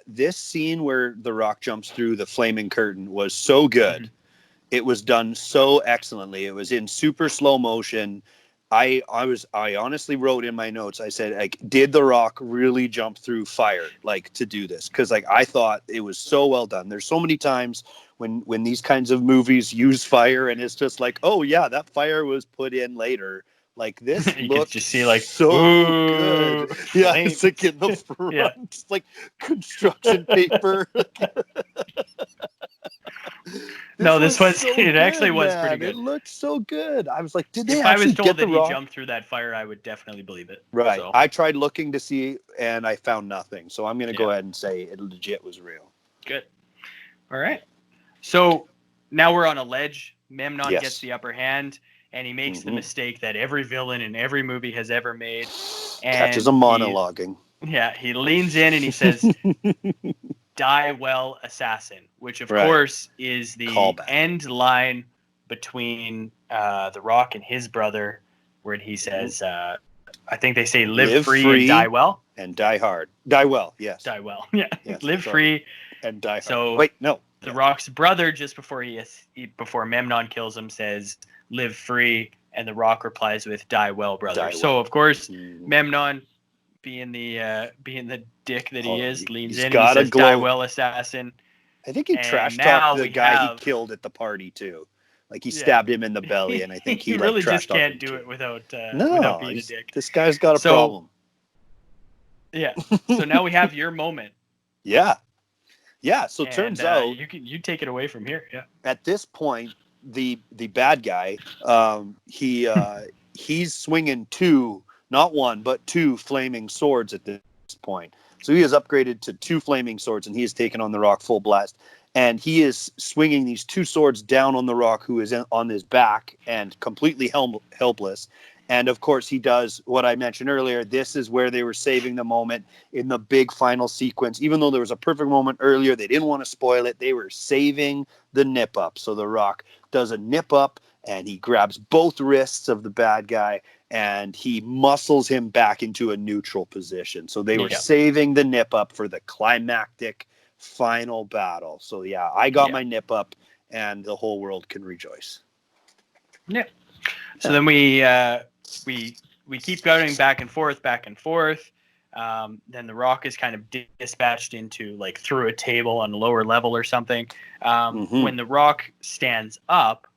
this scene where the Rock jumps through the flaming curtain was so good. Mm-hmm. It was done so excellently. It was in super slow motion. I honestly wrote in my notes, I said, like, did the Rock really jump through fire, like, to do this? Because, like, I thought it was so well done. There's so many times when these kinds of movies use fire, and it's just like, oh yeah, that fire was put in later. Like, this looks just see, like, so good. Yeah, it's like in the front. Yeah. It's like construction paper. This was so it actually was pretty good. It looked so good. I was like, did they if actually I was told get that the he Rock? Jumped through that fire, I would definitely believe it. Right. So. I tried looking to see, and I found nothing. So I'm going to go ahead and say it legit was real. Good. All right. So now we're on a ledge. Memnon gets the upper hand, and he makes the mistake that every villain in every movie has ever made. And catches him monologuing. He leans in and he says, "Die well, assassin," which of course is the end line between the Rock and his brother, where he says, I think they say, live free and die well. And die hard. Die well, yes. Die well, yeah. Yes, live free. And die hard. So wait, no. The Rock's brother, just before before Memnon kills him, says, live free, and the Rock replies with, die well, brother. So, of course, Memnon, being the dick that he is, leans in and he says, die well, assassin. I think he trash-talked the guy he killed at the party, too. Like, he stabbed him in the belly, and I think he really just can't do it without being a dick. This guy's got a problem. Yeah. So now we have your moment. Yeah. Yeah. So it turns out you take it away from here. Yeah. At this point, the bad guy, he's swinging 2, not 1, but 2 flaming swords at this point. So he has upgraded to 2 flaming swords, and he has taken on the Rock full blast. And he is swinging these 2 swords down on the Rock, who is on his back and completely helpless. And, of course, he does what I mentioned earlier. This is where they were saving the moment in the big final sequence. Even though there was a perfect moment earlier, they didn't want to spoil it. They were saving the nip-up. So the Rock does a nip-up, and he grabs both wrists of the bad guy, and he muscles him back into a neutral position. So they were saving the nip-up for the climactic final battle. So, yeah, I got my nip-up, and the whole world can rejoice. Yeah. So then we keep going back and forth. Then the Rock is kind of dispatched into, like, through a table on a lower level or something. When the Rock stands up,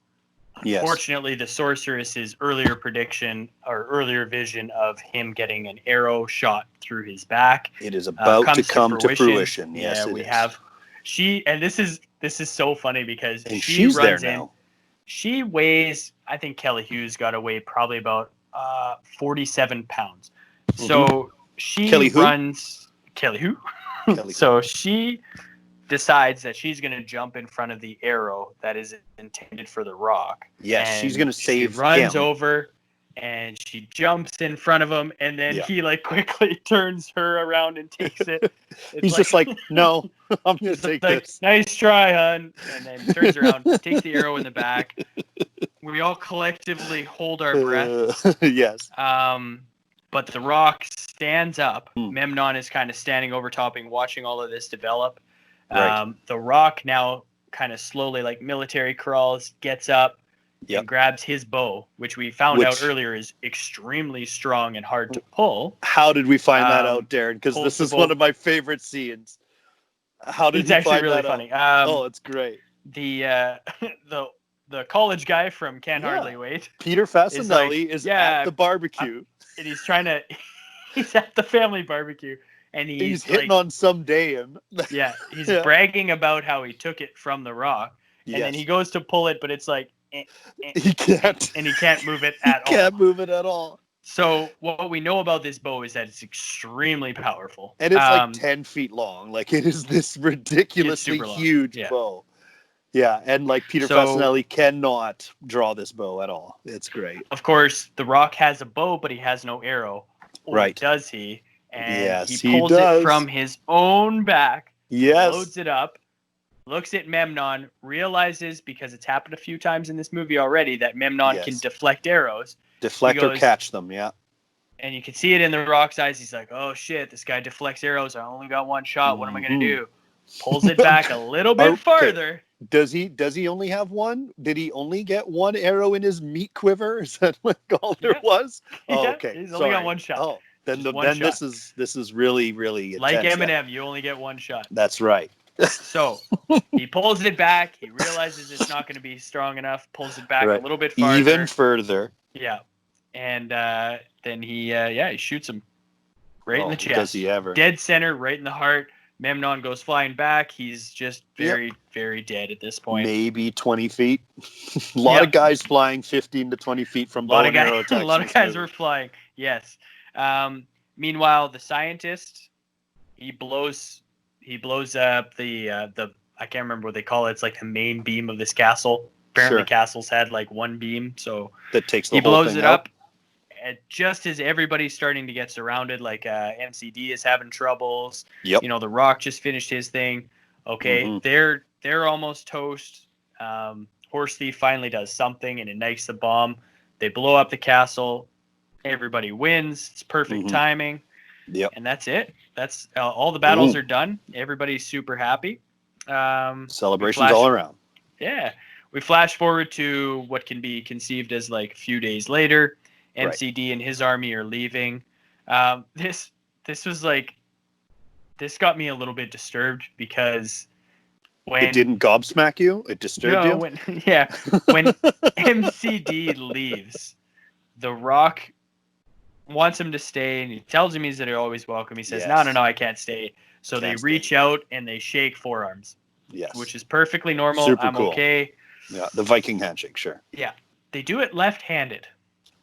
unfortunately, the sorceress's earlier prediction or earlier vision of him getting an arrow shot through his back, it is about to come to fruition. Yes, we have. And this is so funny because she's runs there now. In. She weighs, I think Kelly Hughes got to weigh probably about 47 pounds. So she runs. Kelly who? So she decides that she's going to jump in front of the arrow that is intended for the Rock. Yes, she's going to save him. She runs over and she jumps in front of him, and then he, like, quickly turns her around and takes it. He's just like, no, I'm going to take this. Nice try, hon. And then turns around, takes the arrow in the back. We all collectively hold our breath. Yes. But the Rock stands up. Memnon is kind of standing over topping, watching all of this develop. The Rock now kind of slowly, like military crawls, gets up and grabs his bow, which we found out earlier is extremely strong and hard to pull. How did we find that out, Darren? Because this is one of my favorite scenes. How did It's you actually find really that funny. out? Oh, it's great. The the college guy from Can't Hardly Wait. Peter Fasinelli is at the barbecue. And he's trying to, he's at the family barbecue, and he's hitting like, on some dame. Yeah, he's bragging about how he took it from the Rock, and then he goes to pull it, but it's like, he can't, and he can't move it at all. Can't move it at all. So what we know about this bow is that it's extremely powerful, and it's like 10 feet long. Like it is this ridiculously huge bow. Yeah, and like Peter Fasinelli cannot draw this bow at all. It's great. Of course, The Rock has a bow, but he has no arrow. Or does he? And he pulls it from his own back, loads it up, looks at Memnon, realizes, because it's happened a few times in this movie already, that Memnon can deflect arrows. Deflect or catch them, yeah. And you can see it in The Rock's eyes. He's like, oh, shit, this guy deflects arrows. I only got one shot. What am I going to do? Pulls it back a little bit farther. Does he only have one? Did he only get one arrow in his meat quiver? Is that what all there was? Okay. He's only got one shot. Oh, then this is really, really intense. Like Eminem, you only get one shot. That's right. So he pulls it back. He realizes it's not going to be strong enough. Pulls it back a little bit farther. Even further. Yeah. And then he shoots him right in the chest. Does he ever? Dead center, right in the heart. Memnon goes flying back. He's just very, very dead at this point. Maybe 20 feet. A lot of guys flying 15 to 20 feet from bow and arrow attacks. A lot of guys were flying, yes. Meanwhile, the scientist, he blows up the I can't remember what they call it. It's like the main beam of this castle. Apparently castles had like one beam, so that takes the he whole blows thing it out. up. And just as everybody's starting to get surrounded, like MCD is having troubles. Yep. You know, The Rock just finished his thing. Okay, they're almost toast. Horse Thief finally does something and ignites the bomb. They blow up the castle. Everybody wins. It's perfect timing. Yep. And that's it. That's all the battles are done. Everybody's super happy. Celebrations all around. Yeah. We flash forward to what can be conceived as like a few days later. MCD and his army are leaving. This was like, this got me a little bit disturbed because when it didn't gobsmack you, it disturbed you. When MCD leaves, The Rock wants him to stay, and he tells him he's always welcome. He says, "No, I can't stay." So they reach out and they shake forearms. Yes, which is perfectly normal. Super cool. Okay. Yeah, the Viking handshake, sure. Yeah, they do it left-handed.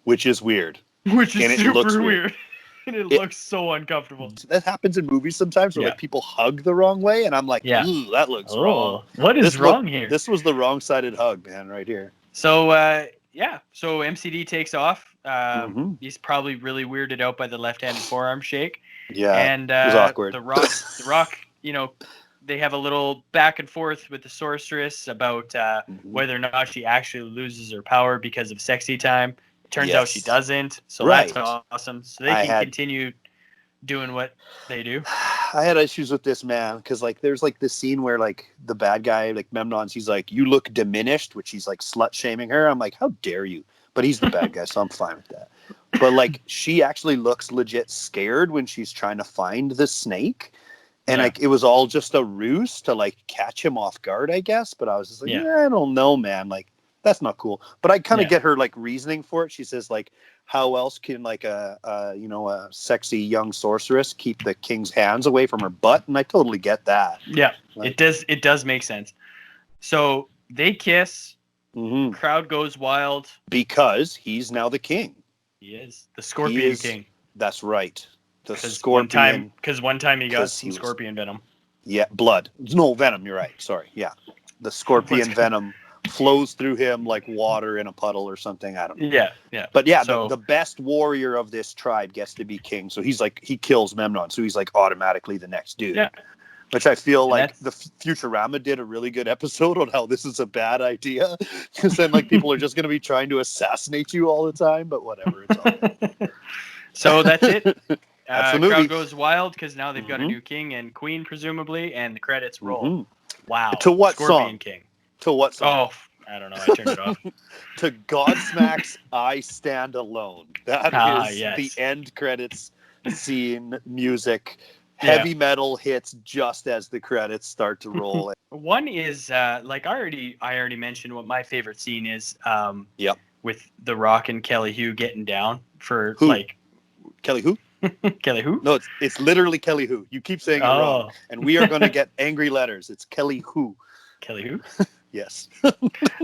Which is weird. Which is super weird. And it looks so uncomfortable. That happens in movies sometimes where like people hug the wrong way, and I'm like, ooh, that looks wrong. What is wrong here? This was the wrong-sided hug, man, right here. So, so MCD takes off. He's probably really weirded out by the left-handed forearm shake. Yeah, and it was awkward. The Rock, you know, they have a little back and forth with the sorceress about whether or not she actually loses her power because of sexy time. Turns out she doesn't, so that's awesome. So they can continue doing what they do. I had issues with this, man, because like there's like this scene where like the bad guy, like Memnon's, he's like, "You look diminished," which he's like slut shaming her. I'm like, how dare you? But he's the bad guy, so I'm fine with that. But like she actually looks legit scared when she's trying to find the snake. And like it was all just a ruse to like catch him off guard, I guess. But I was just like, I don't know, man. Like, that's not cool. But I kind of get her like reasoning for it. She says like, how else can like a sexy young sorceress keep the king's hands away from her butt? And I totally get that. Yeah, like, it does make sense. So they kiss. Crowd goes wild because he's now the king. He is the Scorpion King. That's right. The Scorpion. Because one time he got some scorpion venom. Yeah, blood. No, venom. You're right. Sorry. Yeah, the scorpion venom flows through him like water in a puddle or something. I don't know. Yeah. But yeah, so, the best warrior of this tribe gets to be king. So he's like, he kills Memnon. So he's like automatically the next dude. Yeah. Which I feel like the Futurama did a really good episode on how this is a bad idea. Because then like people are just going to be trying to assassinate you all the time. But whatever. It's all good. So that's it. Absolutely. Crowd goes wild because now they've got a new king and queen, presumably, and the credits roll. Wow. To what Scorpion song? King. To what song? Oh, I don't know. I turned it off. To Godsmack's I Stand Alone. That is the end credits scene music Heavy metal hits just as the credits start to roll. One is like I already mentioned what my favorite scene is. Yep. With The Rock and Kelly Hu getting down for Who? like Kelly who? Kelly Hu? No, it's literally Kelly Hu. You keep saying it wrong, and we are going to get angry letters. It's Kelly Hu. Kelly Hu? Yes.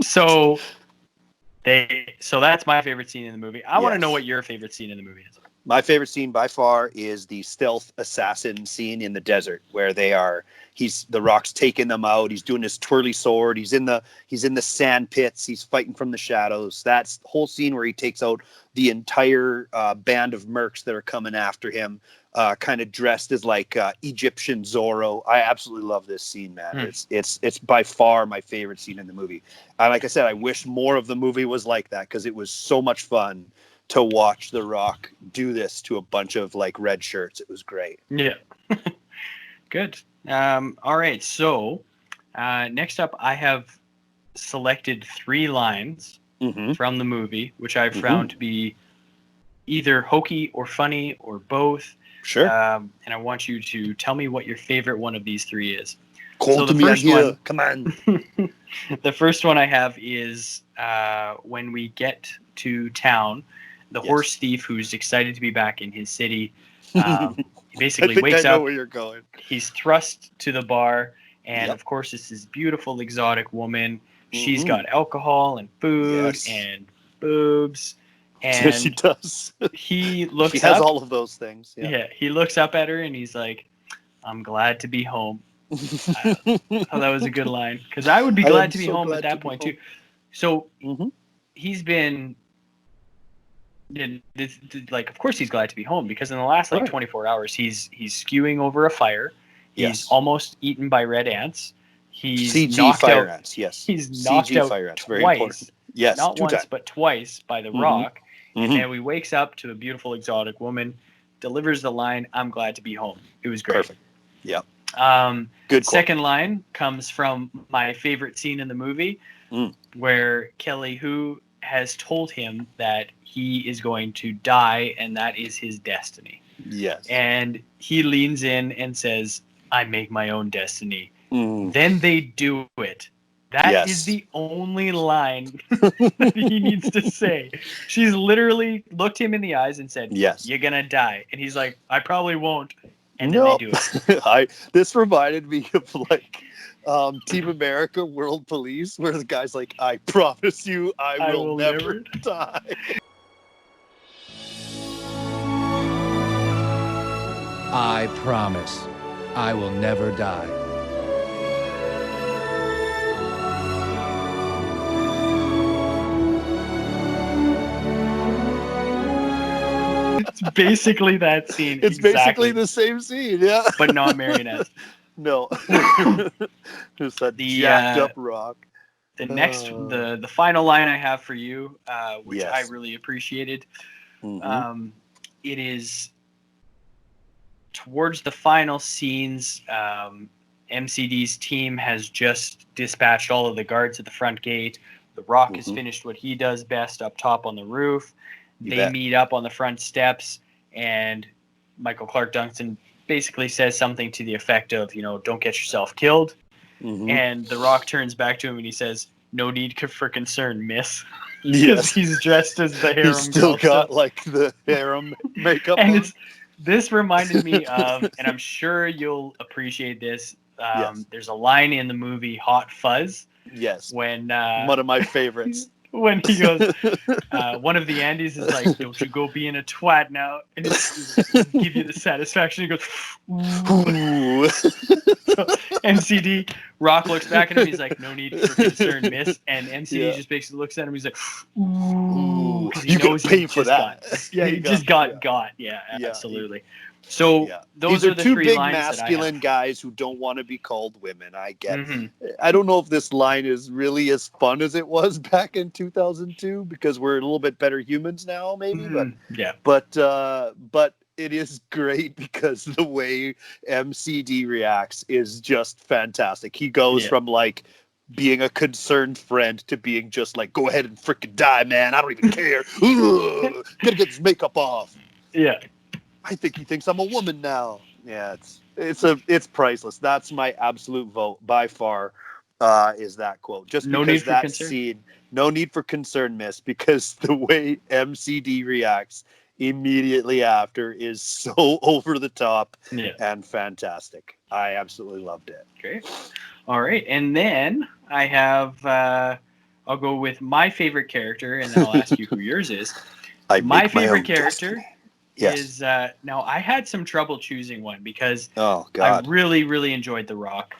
So that's my favorite scene in the movie. I want to know what your favorite scene in the movie is. My favorite scene by far is the stealth assassin scene in the desert where the Rock's taking them out. He's doing his twirly sword. He's in the sand pits. He's fighting from the shadows. That's the whole scene where he takes out the entire band of mercs that are coming after him, kind of dressed as like Egyptian Zorro. I absolutely love this scene, man. It's by far my favorite scene in the movie. And like I said, I wish more of the movie was like that because it was so much fun to watch The Rock do this to a bunch of like red shirts. It was great. Yeah. Good. All right. So next up, I have selected 3 lines from the movie, which I've found to be either hokey or funny or both. Sure. And I want you to tell me what your favorite one of these 3 is. Call to me on here. Come on. The first one I have is when we get to town, the horse thief who's excited to be back in his city. He basically wakes I know up. Where you're going. He's thrust to the bar, and of course, it's this beautiful exotic woman. She's got alcohol and food and boobs. And yes, she does. He looks. She has all of those things. Yeah. He looks up at her and he's like, "I'm glad to be home." That was a good line because I would be glad to be home at that point too. So he's been. Like, of course he's glad to be home because in the last 24 hours he's skewing over a fire. He's almost eaten by red ants. He's CG knocked fire out. ants. Yes, He's knocked CG out fire ants. Very twice. important. Yes, not once times. but twice by the Rock. And then he wakes up to a beautiful exotic woman, delivers the line, "I'm glad to be home." It was great. Perfect. Yeah. Good. Second line comes from my favorite scene in the movie, where Kelly Hu has told him that he is going to die and that is his destiny. Yes. And he leans in and says, "I make my own destiny." Then they do it. That is the only line that he needs to say. She's literally looked him in the eyes and said, "Yes, you're gonna die." And he's like, "I probably won't." And then they do it. This reminded me of like Team America World Police, where the guy's like, "I promise you, I will never die." I promise I will never die. It's basically that scene. It's basically the same scene, yeah. But not marionettes. No. Just that jacked up Rock. The next, the final line I have for you, which I really appreciated, it is towards the final scenes. MCD's team has just dispatched all of the guards at the front gate. The Rock has finished what he does best up top on the roof. They meet up on the front steps, and Michael Clarke Duncan basically says something to the effect of, "Don't get yourself killed." And The Rock turns back to him and he says, "No need for concern, miss." Because he's dressed as the harem. He's still got like the harem makeup and on. This reminded me of, and I'm sure you'll appreciate this, there's a line in the movie Hot Fuzz. Yes. When one of my favorites. When he goes, one of the Andes is like, "Don't you go being a twat now," and give you the satisfaction. He goes, "Ooh." So MCD, Rock looks back at him. He's like, "No need for concern, miss." And MCD just basically looks at him. He's like, "Ooh," because he knows pay for that. He just got. Yeah, absolutely. So those are the two three big lines masculine guys who don't want to be called women. I get. I don't know if this line is really as fun as it was back in 2002 because we're a little bit better humans now, maybe. But it is great because the way MCD reacts is just fantastic. He goes from like being a concerned friend to being just like, "Go ahead and freaking die, man. I don't even care. Gotta get this makeup off." Yeah. I think he thinks I'm a woman now. Yeah, It's priceless. That's my absolute vote by far. Is that quote? Just No because need for that concern. scene, no need for concern, miss, because the way MCD reacts immediately after is so over the top Yeah. and fantastic. I absolutely loved it. Great. All right. And then I have, I'll go with my favorite character, and then I'll ask you who yours is. I My make my favorite own character destiny. Yes. is, now I had some trouble choosing one because Oh I God. really, really enjoyed The Rock.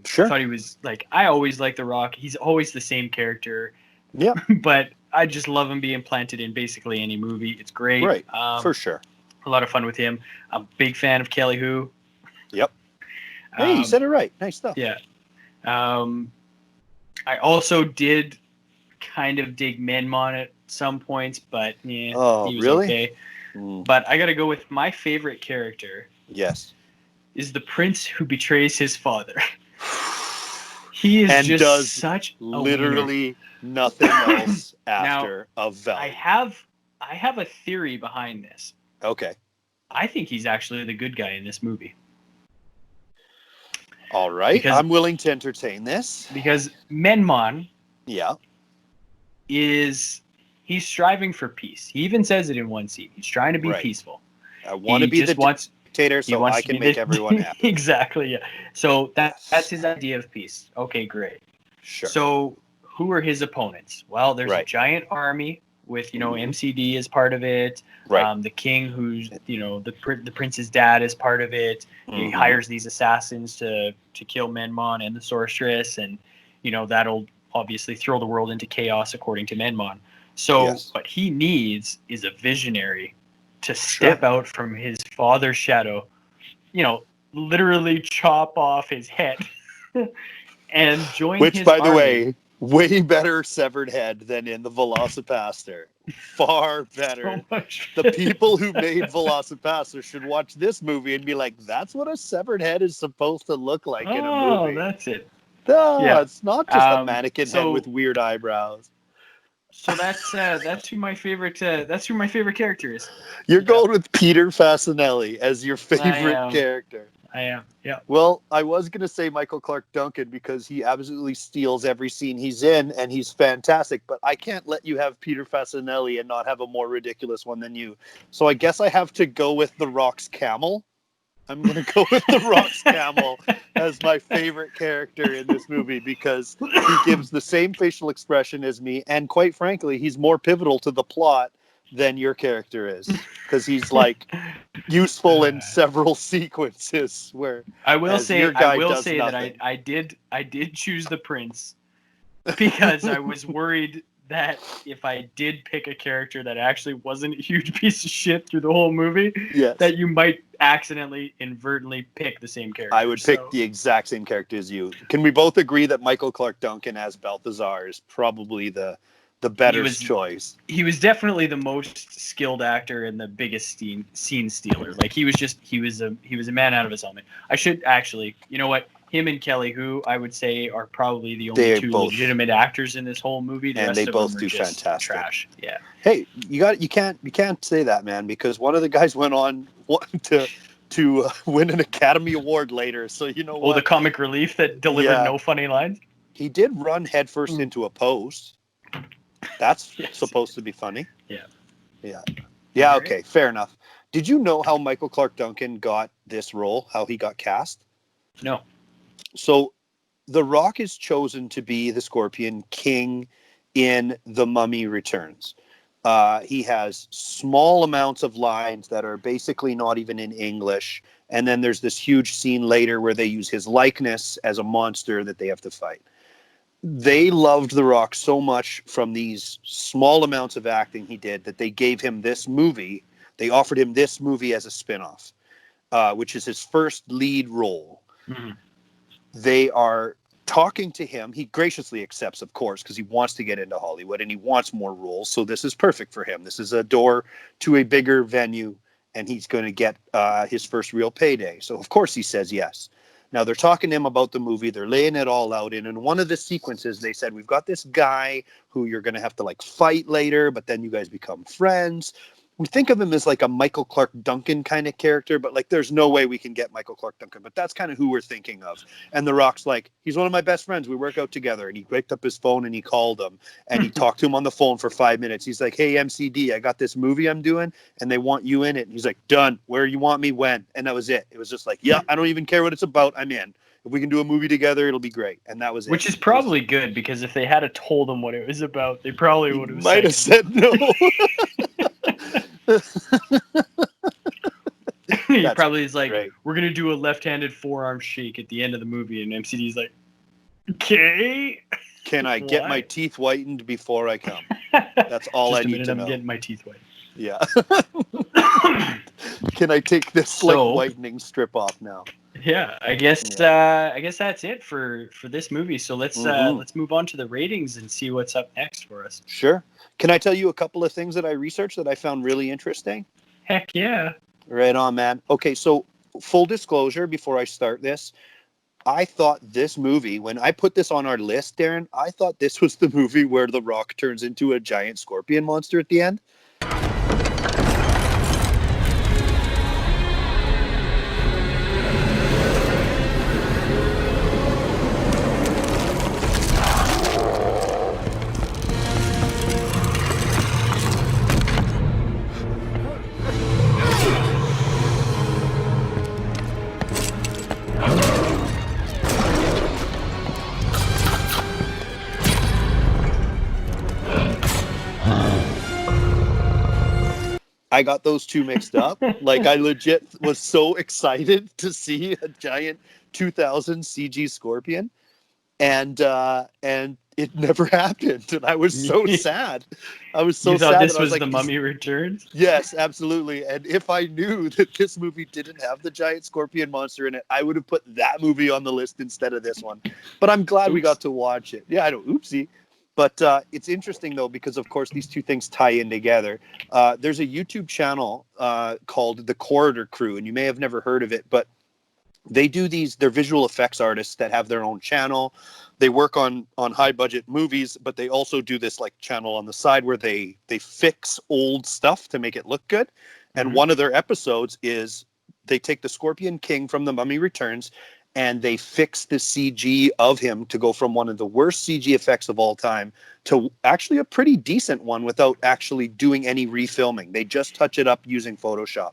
Sure. I thought he was like, I always like The Rock. He's always the same character, Yeah. but I just love him being planted in basically any movie. It's great. Right. For sure. A lot of fun with him. I'm a big fan of Kelly Hu. Yep. Hey, you said it right. Nice stuff. Yeah. I also did kind of dig Menmon at some points, but yeah, Oh, he was really? okay. Mm, But I got to go with my favorite character yes. is the prince who betrays his father. He is And just does such a wiener. literally nothing else after of I value. have a theory behind this. Okay. I think he's actually the good guy in this movie. All right. Because- I'm willing to entertain this. Because Menmon Yeah. he's striving for peace. He even says it in one scene. He's trying to be Right. peaceful. I want to He be the just wants dictator he so wants I to can be make the- everyone happy. Exactly, yeah. So that's his idea of peace. Okay, great. Sure. So who are his opponents? Well, there's a Right. giant army with, Mhm. MCD as part of it. Right. The king, who's, the prince's dad is part of it. He Mhm. hires these assassins to kill Menmon and the sorceress, and that'll obviously throw the world into chaos according to Menmon. So Yes. what he needs is a visionary to step out from his father's shadow, literally chop off his head and join Which, his by the army. way, way better severed head than in the Velocipaster. Far better. So much The people who made Velocipaster should watch this movie and be like, that's what a severed head is supposed to look like in a Oh, movie. that's it. No, yeah. it's not just a Um, mannequin so- head with weird eyebrows. So that's who my favorite character is. You're Yeah. going with Peter Fasinelli as your favorite am. character. I am. Yeah. Well, I was going to say Michael Clarke Duncan because he absolutely steals every scene he's in and he's fantastic, but I can't let you have Peter Fasinelli and not have a more ridiculous one than you. So I guess I have to go with The Rock's camel. I'm going to go with The Rock's camel as my favorite character in this movie because he gives the same facial expression as me, and quite frankly, he's more pivotal to the plot than your character is because he's like useful in several sequences where I will as say your guy I will does say that nothing. I did choose the prince because I was worried that if I did pick a character that actually wasn't a huge piece of shit through the whole movie, Yes. that you might accidentally, inadvertently pick the same character. I would pick So- the exact same character as you. Can we both agree that Michael Clarke Duncan as Balthazar is probably the better choice? He was definitely the most skilled actor and the biggest scene stealer. Like he was a man out of his element. I should actually, you know what? Him and Kelly, who I would say are probably the only They're two both- legitimate actors in this whole movie. The and rest they of both them are do just fantastic. trash. Yeah. Hey, you can't say that, man, because one of the guys went on to win an Academy Award later. So you know Oh, what? the comic relief that delivered Yeah. no funny lines. He did run headfirst into a post. That's Yes. supposed to be funny. Yeah. Yeah. All Okay. Fair enough. Did you know how Michael Clarke Duncan got this role? How he got cast? No. So, The Rock is chosen to be the Scorpion King in The Mummy Returns. He has small amounts of lines that are basically not even in English. And then there's this huge scene later where they use his likeness as a monster that they have to fight. They loved The Rock so much from these small amounts of acting he did that they gave him this movie. They offered him this movie as a spinoff, which is his first lead role. Mhm. They are talking to him. He graciously accepts, of course, because he wants to get into Hollywood and he wants more roles. So this is perfect for him. This is a door to a bigger venue, and he's going to get his first real payday. So, of course, he says yes. Now, they're talking to him about the movie. They're laying it all out. And in one of the sequences, they said, we've got this guy who you're going to have to, fight later, but then you guys become friends. we think of him as like a Michael Clarke Duncan kind of character, but like there's no way we can get Michael Clarke Duncan, but that's kind of who we're thinking of. And The Rock's like, he's one of my best friends. We work out together. And he picked up his phone and he called him and he talked to him on the phone for 5 minutes. He's like, hey, MCD, I got this movie I'm doing and they want you in it. And he's like, done. Where you want me, when? And that was it. It was just like, yeah, I don't even care what it's about. I'm in. If we can do a movie together, it'll be great. And that was it. Which is probably good, because if they had told him what it was about, they probably would have might have said no. He probably is like, great. we're going to do a left-handed forearm shake at the end of the movie. And MCD's like, okay. Can I get my teeth whitened before I come? That's all I need to know. I'm getting my teeth whitened. Yeah. Can I take this whitening strip off now? Yeah, I guess that's it for this movie. So let's move on to the ratings and see what's up next for us. Sure. Can I tell you a couple of things that I researched that I found really interesting? Heck yeah. Right on, man. Okay, so full disclosure before I start this, I thought this movie, when I put this on our list, Darren, I thought this was the movie where The Rock turns into a giant scorpion monster at the end. I got those two mixed up. Like, I legit was so excited to see a giant 2000 CG scorpion, and it never happened, and I was so sad. I was so sad. You thought this was like, The Mummy Returns? Yes, absolutely. And if I knew that this movie didn't have the giant scorpion monster in it, I would have put that movie on the list instead of this one. But I'm glad we got to watch it. Yeah, I know. Oopsie. But it's interesting, though, because, of course, these two things tie in together. There's a YouTube channel called The Corridor Crew, and you may have never heard of it, but they do these. They're visual effects artists that have their own channel. They work on high-budget movies, but they also do this like channel on the side where they fix old stuff to make it look good. And one of their episodes is they take the Scorpion King from The Mummy Returns, and they fix the CG of him to go from one of the worst CG effects of all time to actually a pretty decent one without actually doing any refilming. They just touch it up using Photoshop.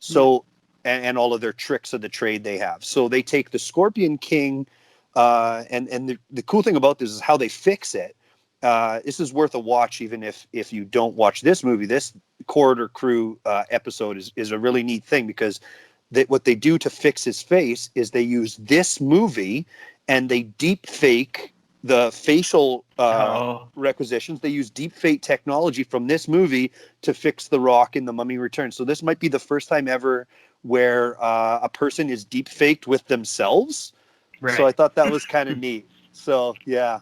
So, and all of their tricks of the trade they have. So they take the Scorpion King, and the cool thing about this is how they fix it. This is worth a watch, even if you don't watch this movie. This Corridor Crew episode is a really neat thing, because what they do to fix his face is they use this movie and they deep fake the facial requisitions. They use deep fake technology from this movie to fix The Rock in The Mummy Returns. So this might be the first time ever where a person is deep faked with themselves. Right. So I thought that was kind of neat. So yeah.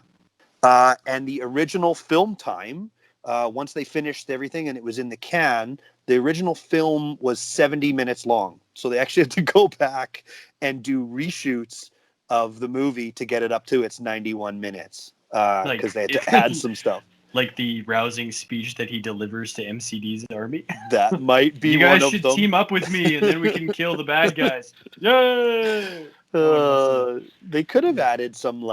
And the original film time, once they finished everything and it was in the can, the original film was 70 minutes long. So they actually had to go back and do reshoots of the movie to get it up to its 91 minutes. Because they had to add some stuff. Like the rousing speech that he delivers to MCD's army. That might be you one of them. guys should team up with me, and then we can kill the bad guys. Yay! They could have added some,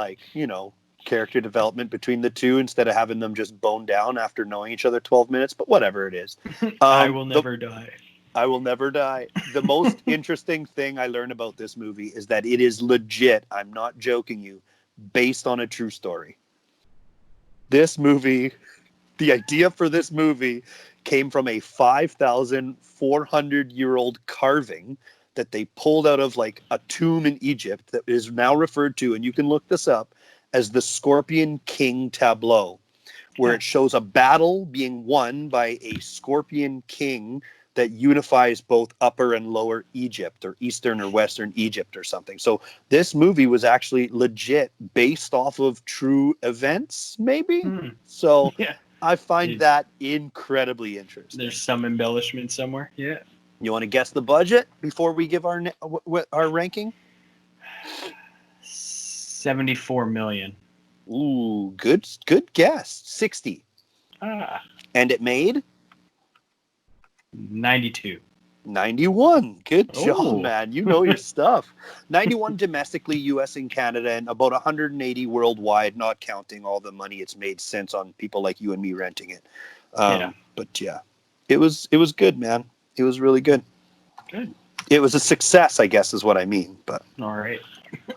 character development between the two instead of having them just bone down after knowing each other 12 minutes, but whatever it is. I will never die. I will never die. The most interesting thing I learned about this movie is that it is legit, I'm not joking you, based on a true story. This movie, the idea for this movie came from a 5,400-year-old carving that they pulled out of like a tomb in Egypt that is now referred to, and you can look this up, as the Scorpion King tableau, where it shows a battle being won by a Scorpion King that unifies both Upper and Lower Egypt, or Eastern or Western Egypt or something. So this movie was actually legit based off of true events, maybe? So I find that incredibly interesting. There's some embellishment somewhere. Yeah. You want to guess the budget before we give our ranking? 74 million. Ooh, good guess. 60. And it made 92. 91. Good job, Oh. man. You know your stuff. 91 domestically, US and Canada, and about 180 worldwide, not counting all the money it's made since on people like you and me renting it. But yeah, it was good, man. It was really good. Good. It was a success, I guess, is what I mean. But All right.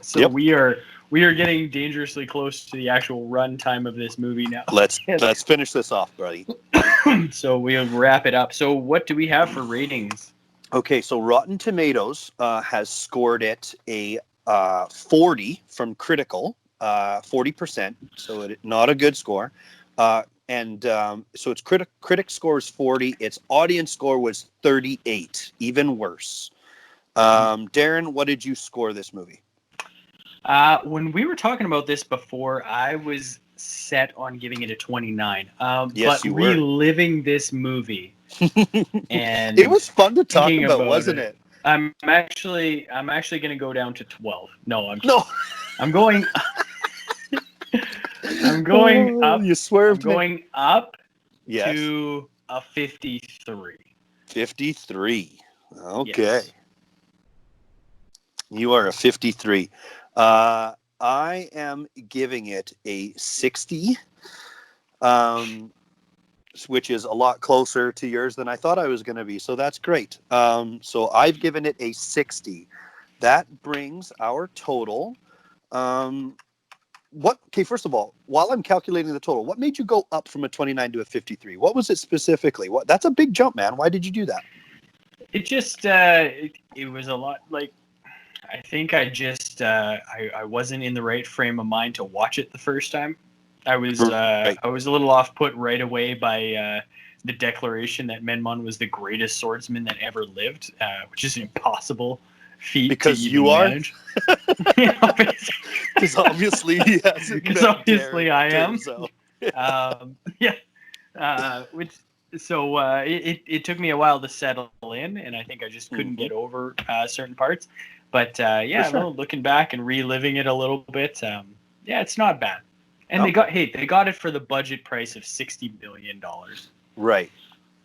So Yep. we are getting dangerously close to the actual run time of this movie now. let's finish this off, buddy. So we'll wrap it up. So what do we have for ratings? Okay, so Rotten Tomatoes has scored it a 40 from critical, 40%. So not a good score. So its critic score is 40. Its audience score was 38, even worse. Darren, what did you score this movie? When we were talking about this before, I was set on giving it a 29. Yes, but you were. reliving this movie, and It was fun to talk thinking about, wasn't it? I'm actually going to go down to 12. No, I'm going. I'm going up. You swerved. I'm going up Yes. to a 53. 53. Okay. Yes. You are a 53. I am giving it a 60, which is a lot closer to yours than I thought I was going to be. So that's great. So I've given it a 60. That brings our total. Okay, first of all, while I'm calculating the total, what made you go up from a 29 to a 53? What was it specifically? That's a big jump, man. Why did you do that? It just it was a lot. Like, I think I just I wasn't in the right frame of mind to watch it the first time. I was Right. I was a little off put right away by the declaration that Menmon was the greatest swordsman that ever lived, which is an impossible feat Because to even you are? manage. Because obviously he hasn't. Because met obviously Darren, I am. so. It took me a while to settle in, and I think I just couldn't get over certain parts. But sure. looking back and reliving it a little bit, it's not bad. And Okay. they got it for the budget price of $60 million. Right.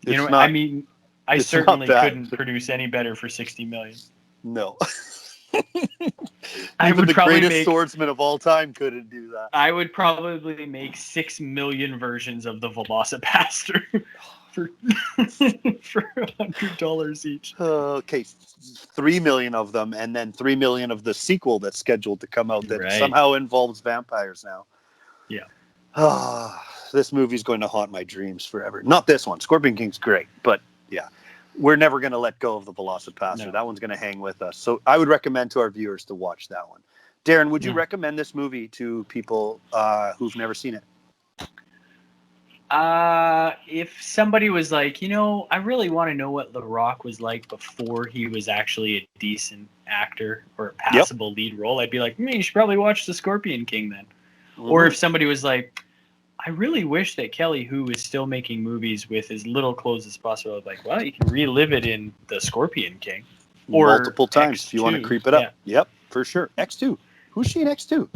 You know, It's not- I mean, I it's certainly not bad. couldn't produce any better for $60 million. No. I Even would the probably greatest make. swordsman of all time couldn't do that. I would probably make 6 million versions of the Velocipaster for $100 each. Okay, 3 million of them, and then 3 million of the sequel that's scheduled to come out that Right. somehow involves vampires now. Yeah. This movie's going to haunt my dreams forever. Not this one. Scorpion King's great, but yeah, we're never going to let go of the Velocipaster. No. That one's going to hang with us. So I would recommend to our viewers to watch that one. Darren, would you recommend this movie to people who've never seen it? If somebody was like, I really want to know what The Rock was like before he was actually a decent actor or a passable lead role, I'd be like, you should probably watch The Scorpion King then. Mm-hmm. Or if somebody was like, I really wish that Kelly Hu is still making movies with as little clothes as possible, I'd be like, well, you can relive it in The Scorpion King. Or multiple times X2. if you want to creep it up. Yep, for sure. X2. Who's she in X2?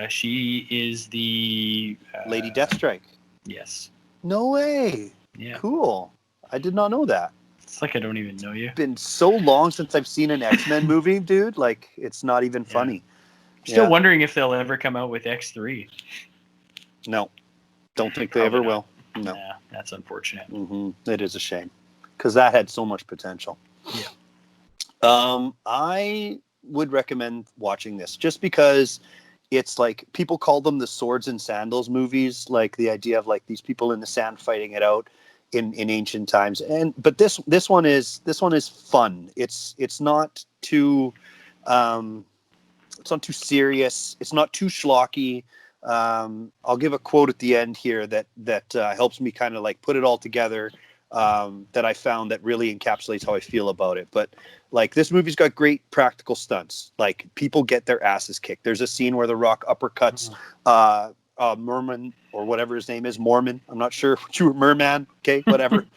She is the Lady Deathstrike. Yes. No way. Yeah. Cool. I did not know that. It's like I don't even know you. It's been so long since I've seen an X-Men movie, dude. Like, it's not even funny. Still wondering if they'll ever come out with X3. No. Don't think they ever will. No. Yeah, that's unfortunate. It is a shame. Because that had so much potential. Yeah. I would recommend watching this just because it's like people call them the Swords and Sandals movies, like the idea of like these people in the sand fighting it out in ancient times. But this one is fun. It's not too serious. It's not too schlocky. I'll give a quote at the end here that helps me kind of like put it all together. That I found that really encapsulates how I feel about it. But like this movie's got great practical stunts. Like people get their asses kicked. There's a scene where The Rock uppercuts Merman or whatever his name is, Mormon. I'm not sure what you were, Merman. Okay, whatever.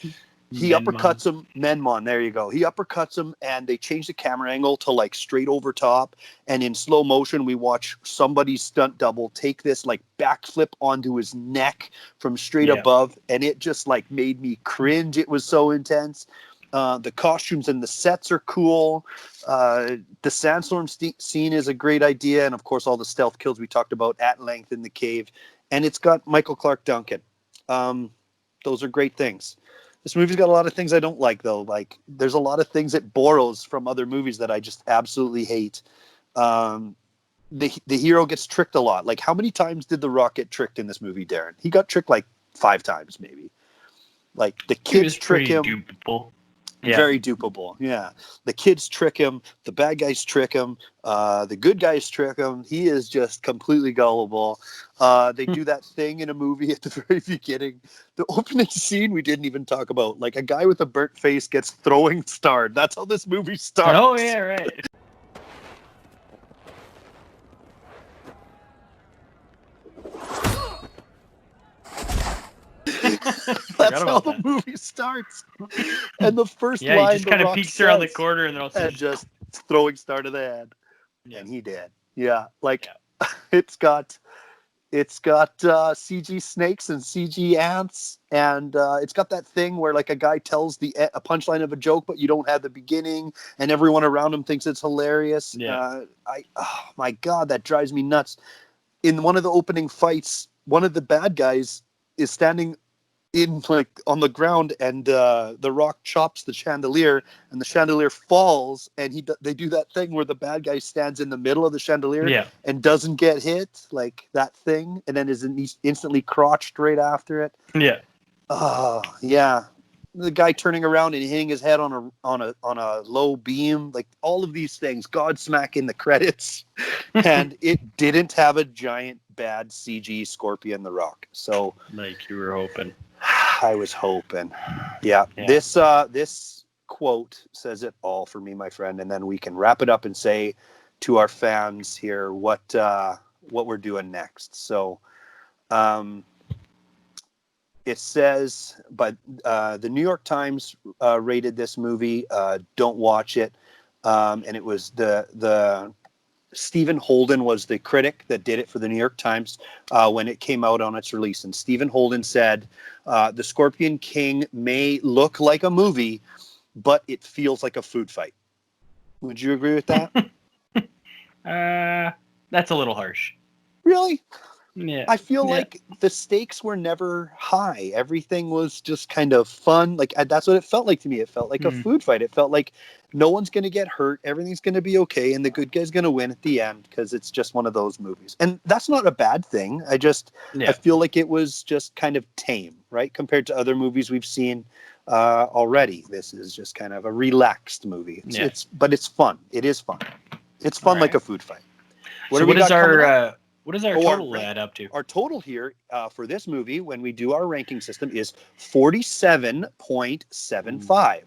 He uppercuts him. Menmon, there you go. He uppercuts him, and they change the camera angle to like straight over top. And in slow motion, we watch somebody's stunt double take this like backflip onto his neck from straight above, and it just like made me cringe. It was so intense. The costumes and the sets are cool. The sandstorm scene is a great idea, and of course, all the stealth kills we talked about at length in the cave. And it's got Michael Clarke Duncan. Those are great things. This movie's got a lot of things I don't like, though. Like, there's a lot of things it borrows from other movies that I just absolutely hate. The hero gets tricked a lot. Like, how many times did The Rock get tricked in this movie, Darren? He got tricked like 5 times, maybe. Like, the kids trick him. Dupable. Yeah. Very dupable, yeah. The kids trick him. The bad guys trick him. The good guys trick him. He is just completely gullible. They do that thing in a movie at the very beginning. The opening scene we didn't even talk about. Like, a guy with a burnt face gets throwing starred. That's how this movie starts. Oh, yeah, right. That's how the movie starts. And the first line, he just kind of peeks around the corner and they're just throwing star to the head. Yeah. And he did. Yeah, like it's got CG snakes and CG ants, and it's got that thing where like a guy tells a punchline of a joke, but you don't have the beginning, and everyone around him thinks it's hilarious. Yeah. Oh my God, that drives me nuts. In one of the opening fights, one of the bad guys is standing in like on the ground, and the Rock chops the chandelier, and the chandelier falls, and they do that thing where the bad guy stands in the middle of the chandelier and doesn't get hit, like that thing, and then is instantly crotched right after it. Yeah. Yeah. The guy turning around and hitting his head on a low beam, like all of these things, Godsmack in the credits, and it didn't have a giant bad CG Scorpion the Rock. So like you were hoping. I was hoping. Yeah. This quote says it all for me, my friend, and then we can wrap it up and say to our fans here what we're doing next. So it says, but the New York Times rated this movie, don't watch it. And it was the Stephen Holden was the critic that did it for the New York Times when it came out on its release. And Stephen Holden said, The Scorpion King may look like a movie, but it feels like a food fight. Would you agree with that? That's a little harsh. Really? Yeah. I feel like the stakes were never high. Everything was just kind of fun. Like that's what it felt like to me. It felt like a food fight. It felt like no one's going to get hurt. Everything's going to be okay. And the good guy's going to win at the end because it's just one of those movies. And that's not a bad thing. I feel like it was just kind of tame, right? Compared to other movies we've seen already. This is just kind of a relaxed movie. But it's fun. It is fun. It's fun like a food fight. What does our total add up to? Our total here for this movie, when we do our ranking system, is 47.75.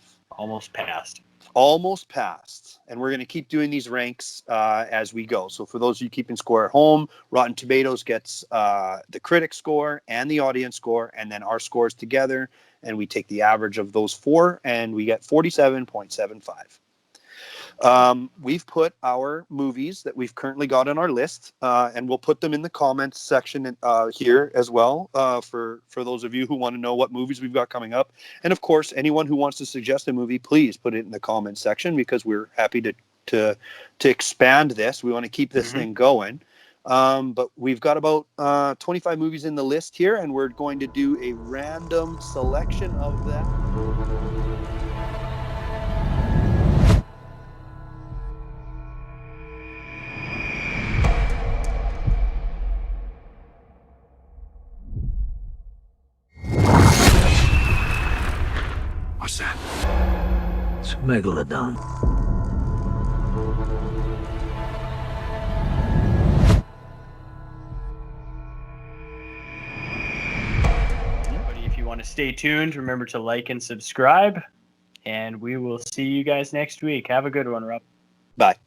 Almost passed. And we're going to keep doing these ranks as we go. So for those of you keeping score at home, Rotten Tomatoes gets the critic score and the audience score, and then our scores together. And we take the average of those four, and we get 47.75. We've put our movies that we've currently got on our list, and we'll put them in the comments section here as well for those of you who want to know what movies we've got coming up. And of course, anyone who wants to suggest a movie, please put it in the comments section because we're happy to expand this. We want to keep this thing going. But we've got about 25 movies in the list here, and we're going to do a random selection of them. What's that? It's a megalodon. If you want to stay tuned, remember to like and subscribe, and we will see you guys next week. Have a good one, Rob. Bye.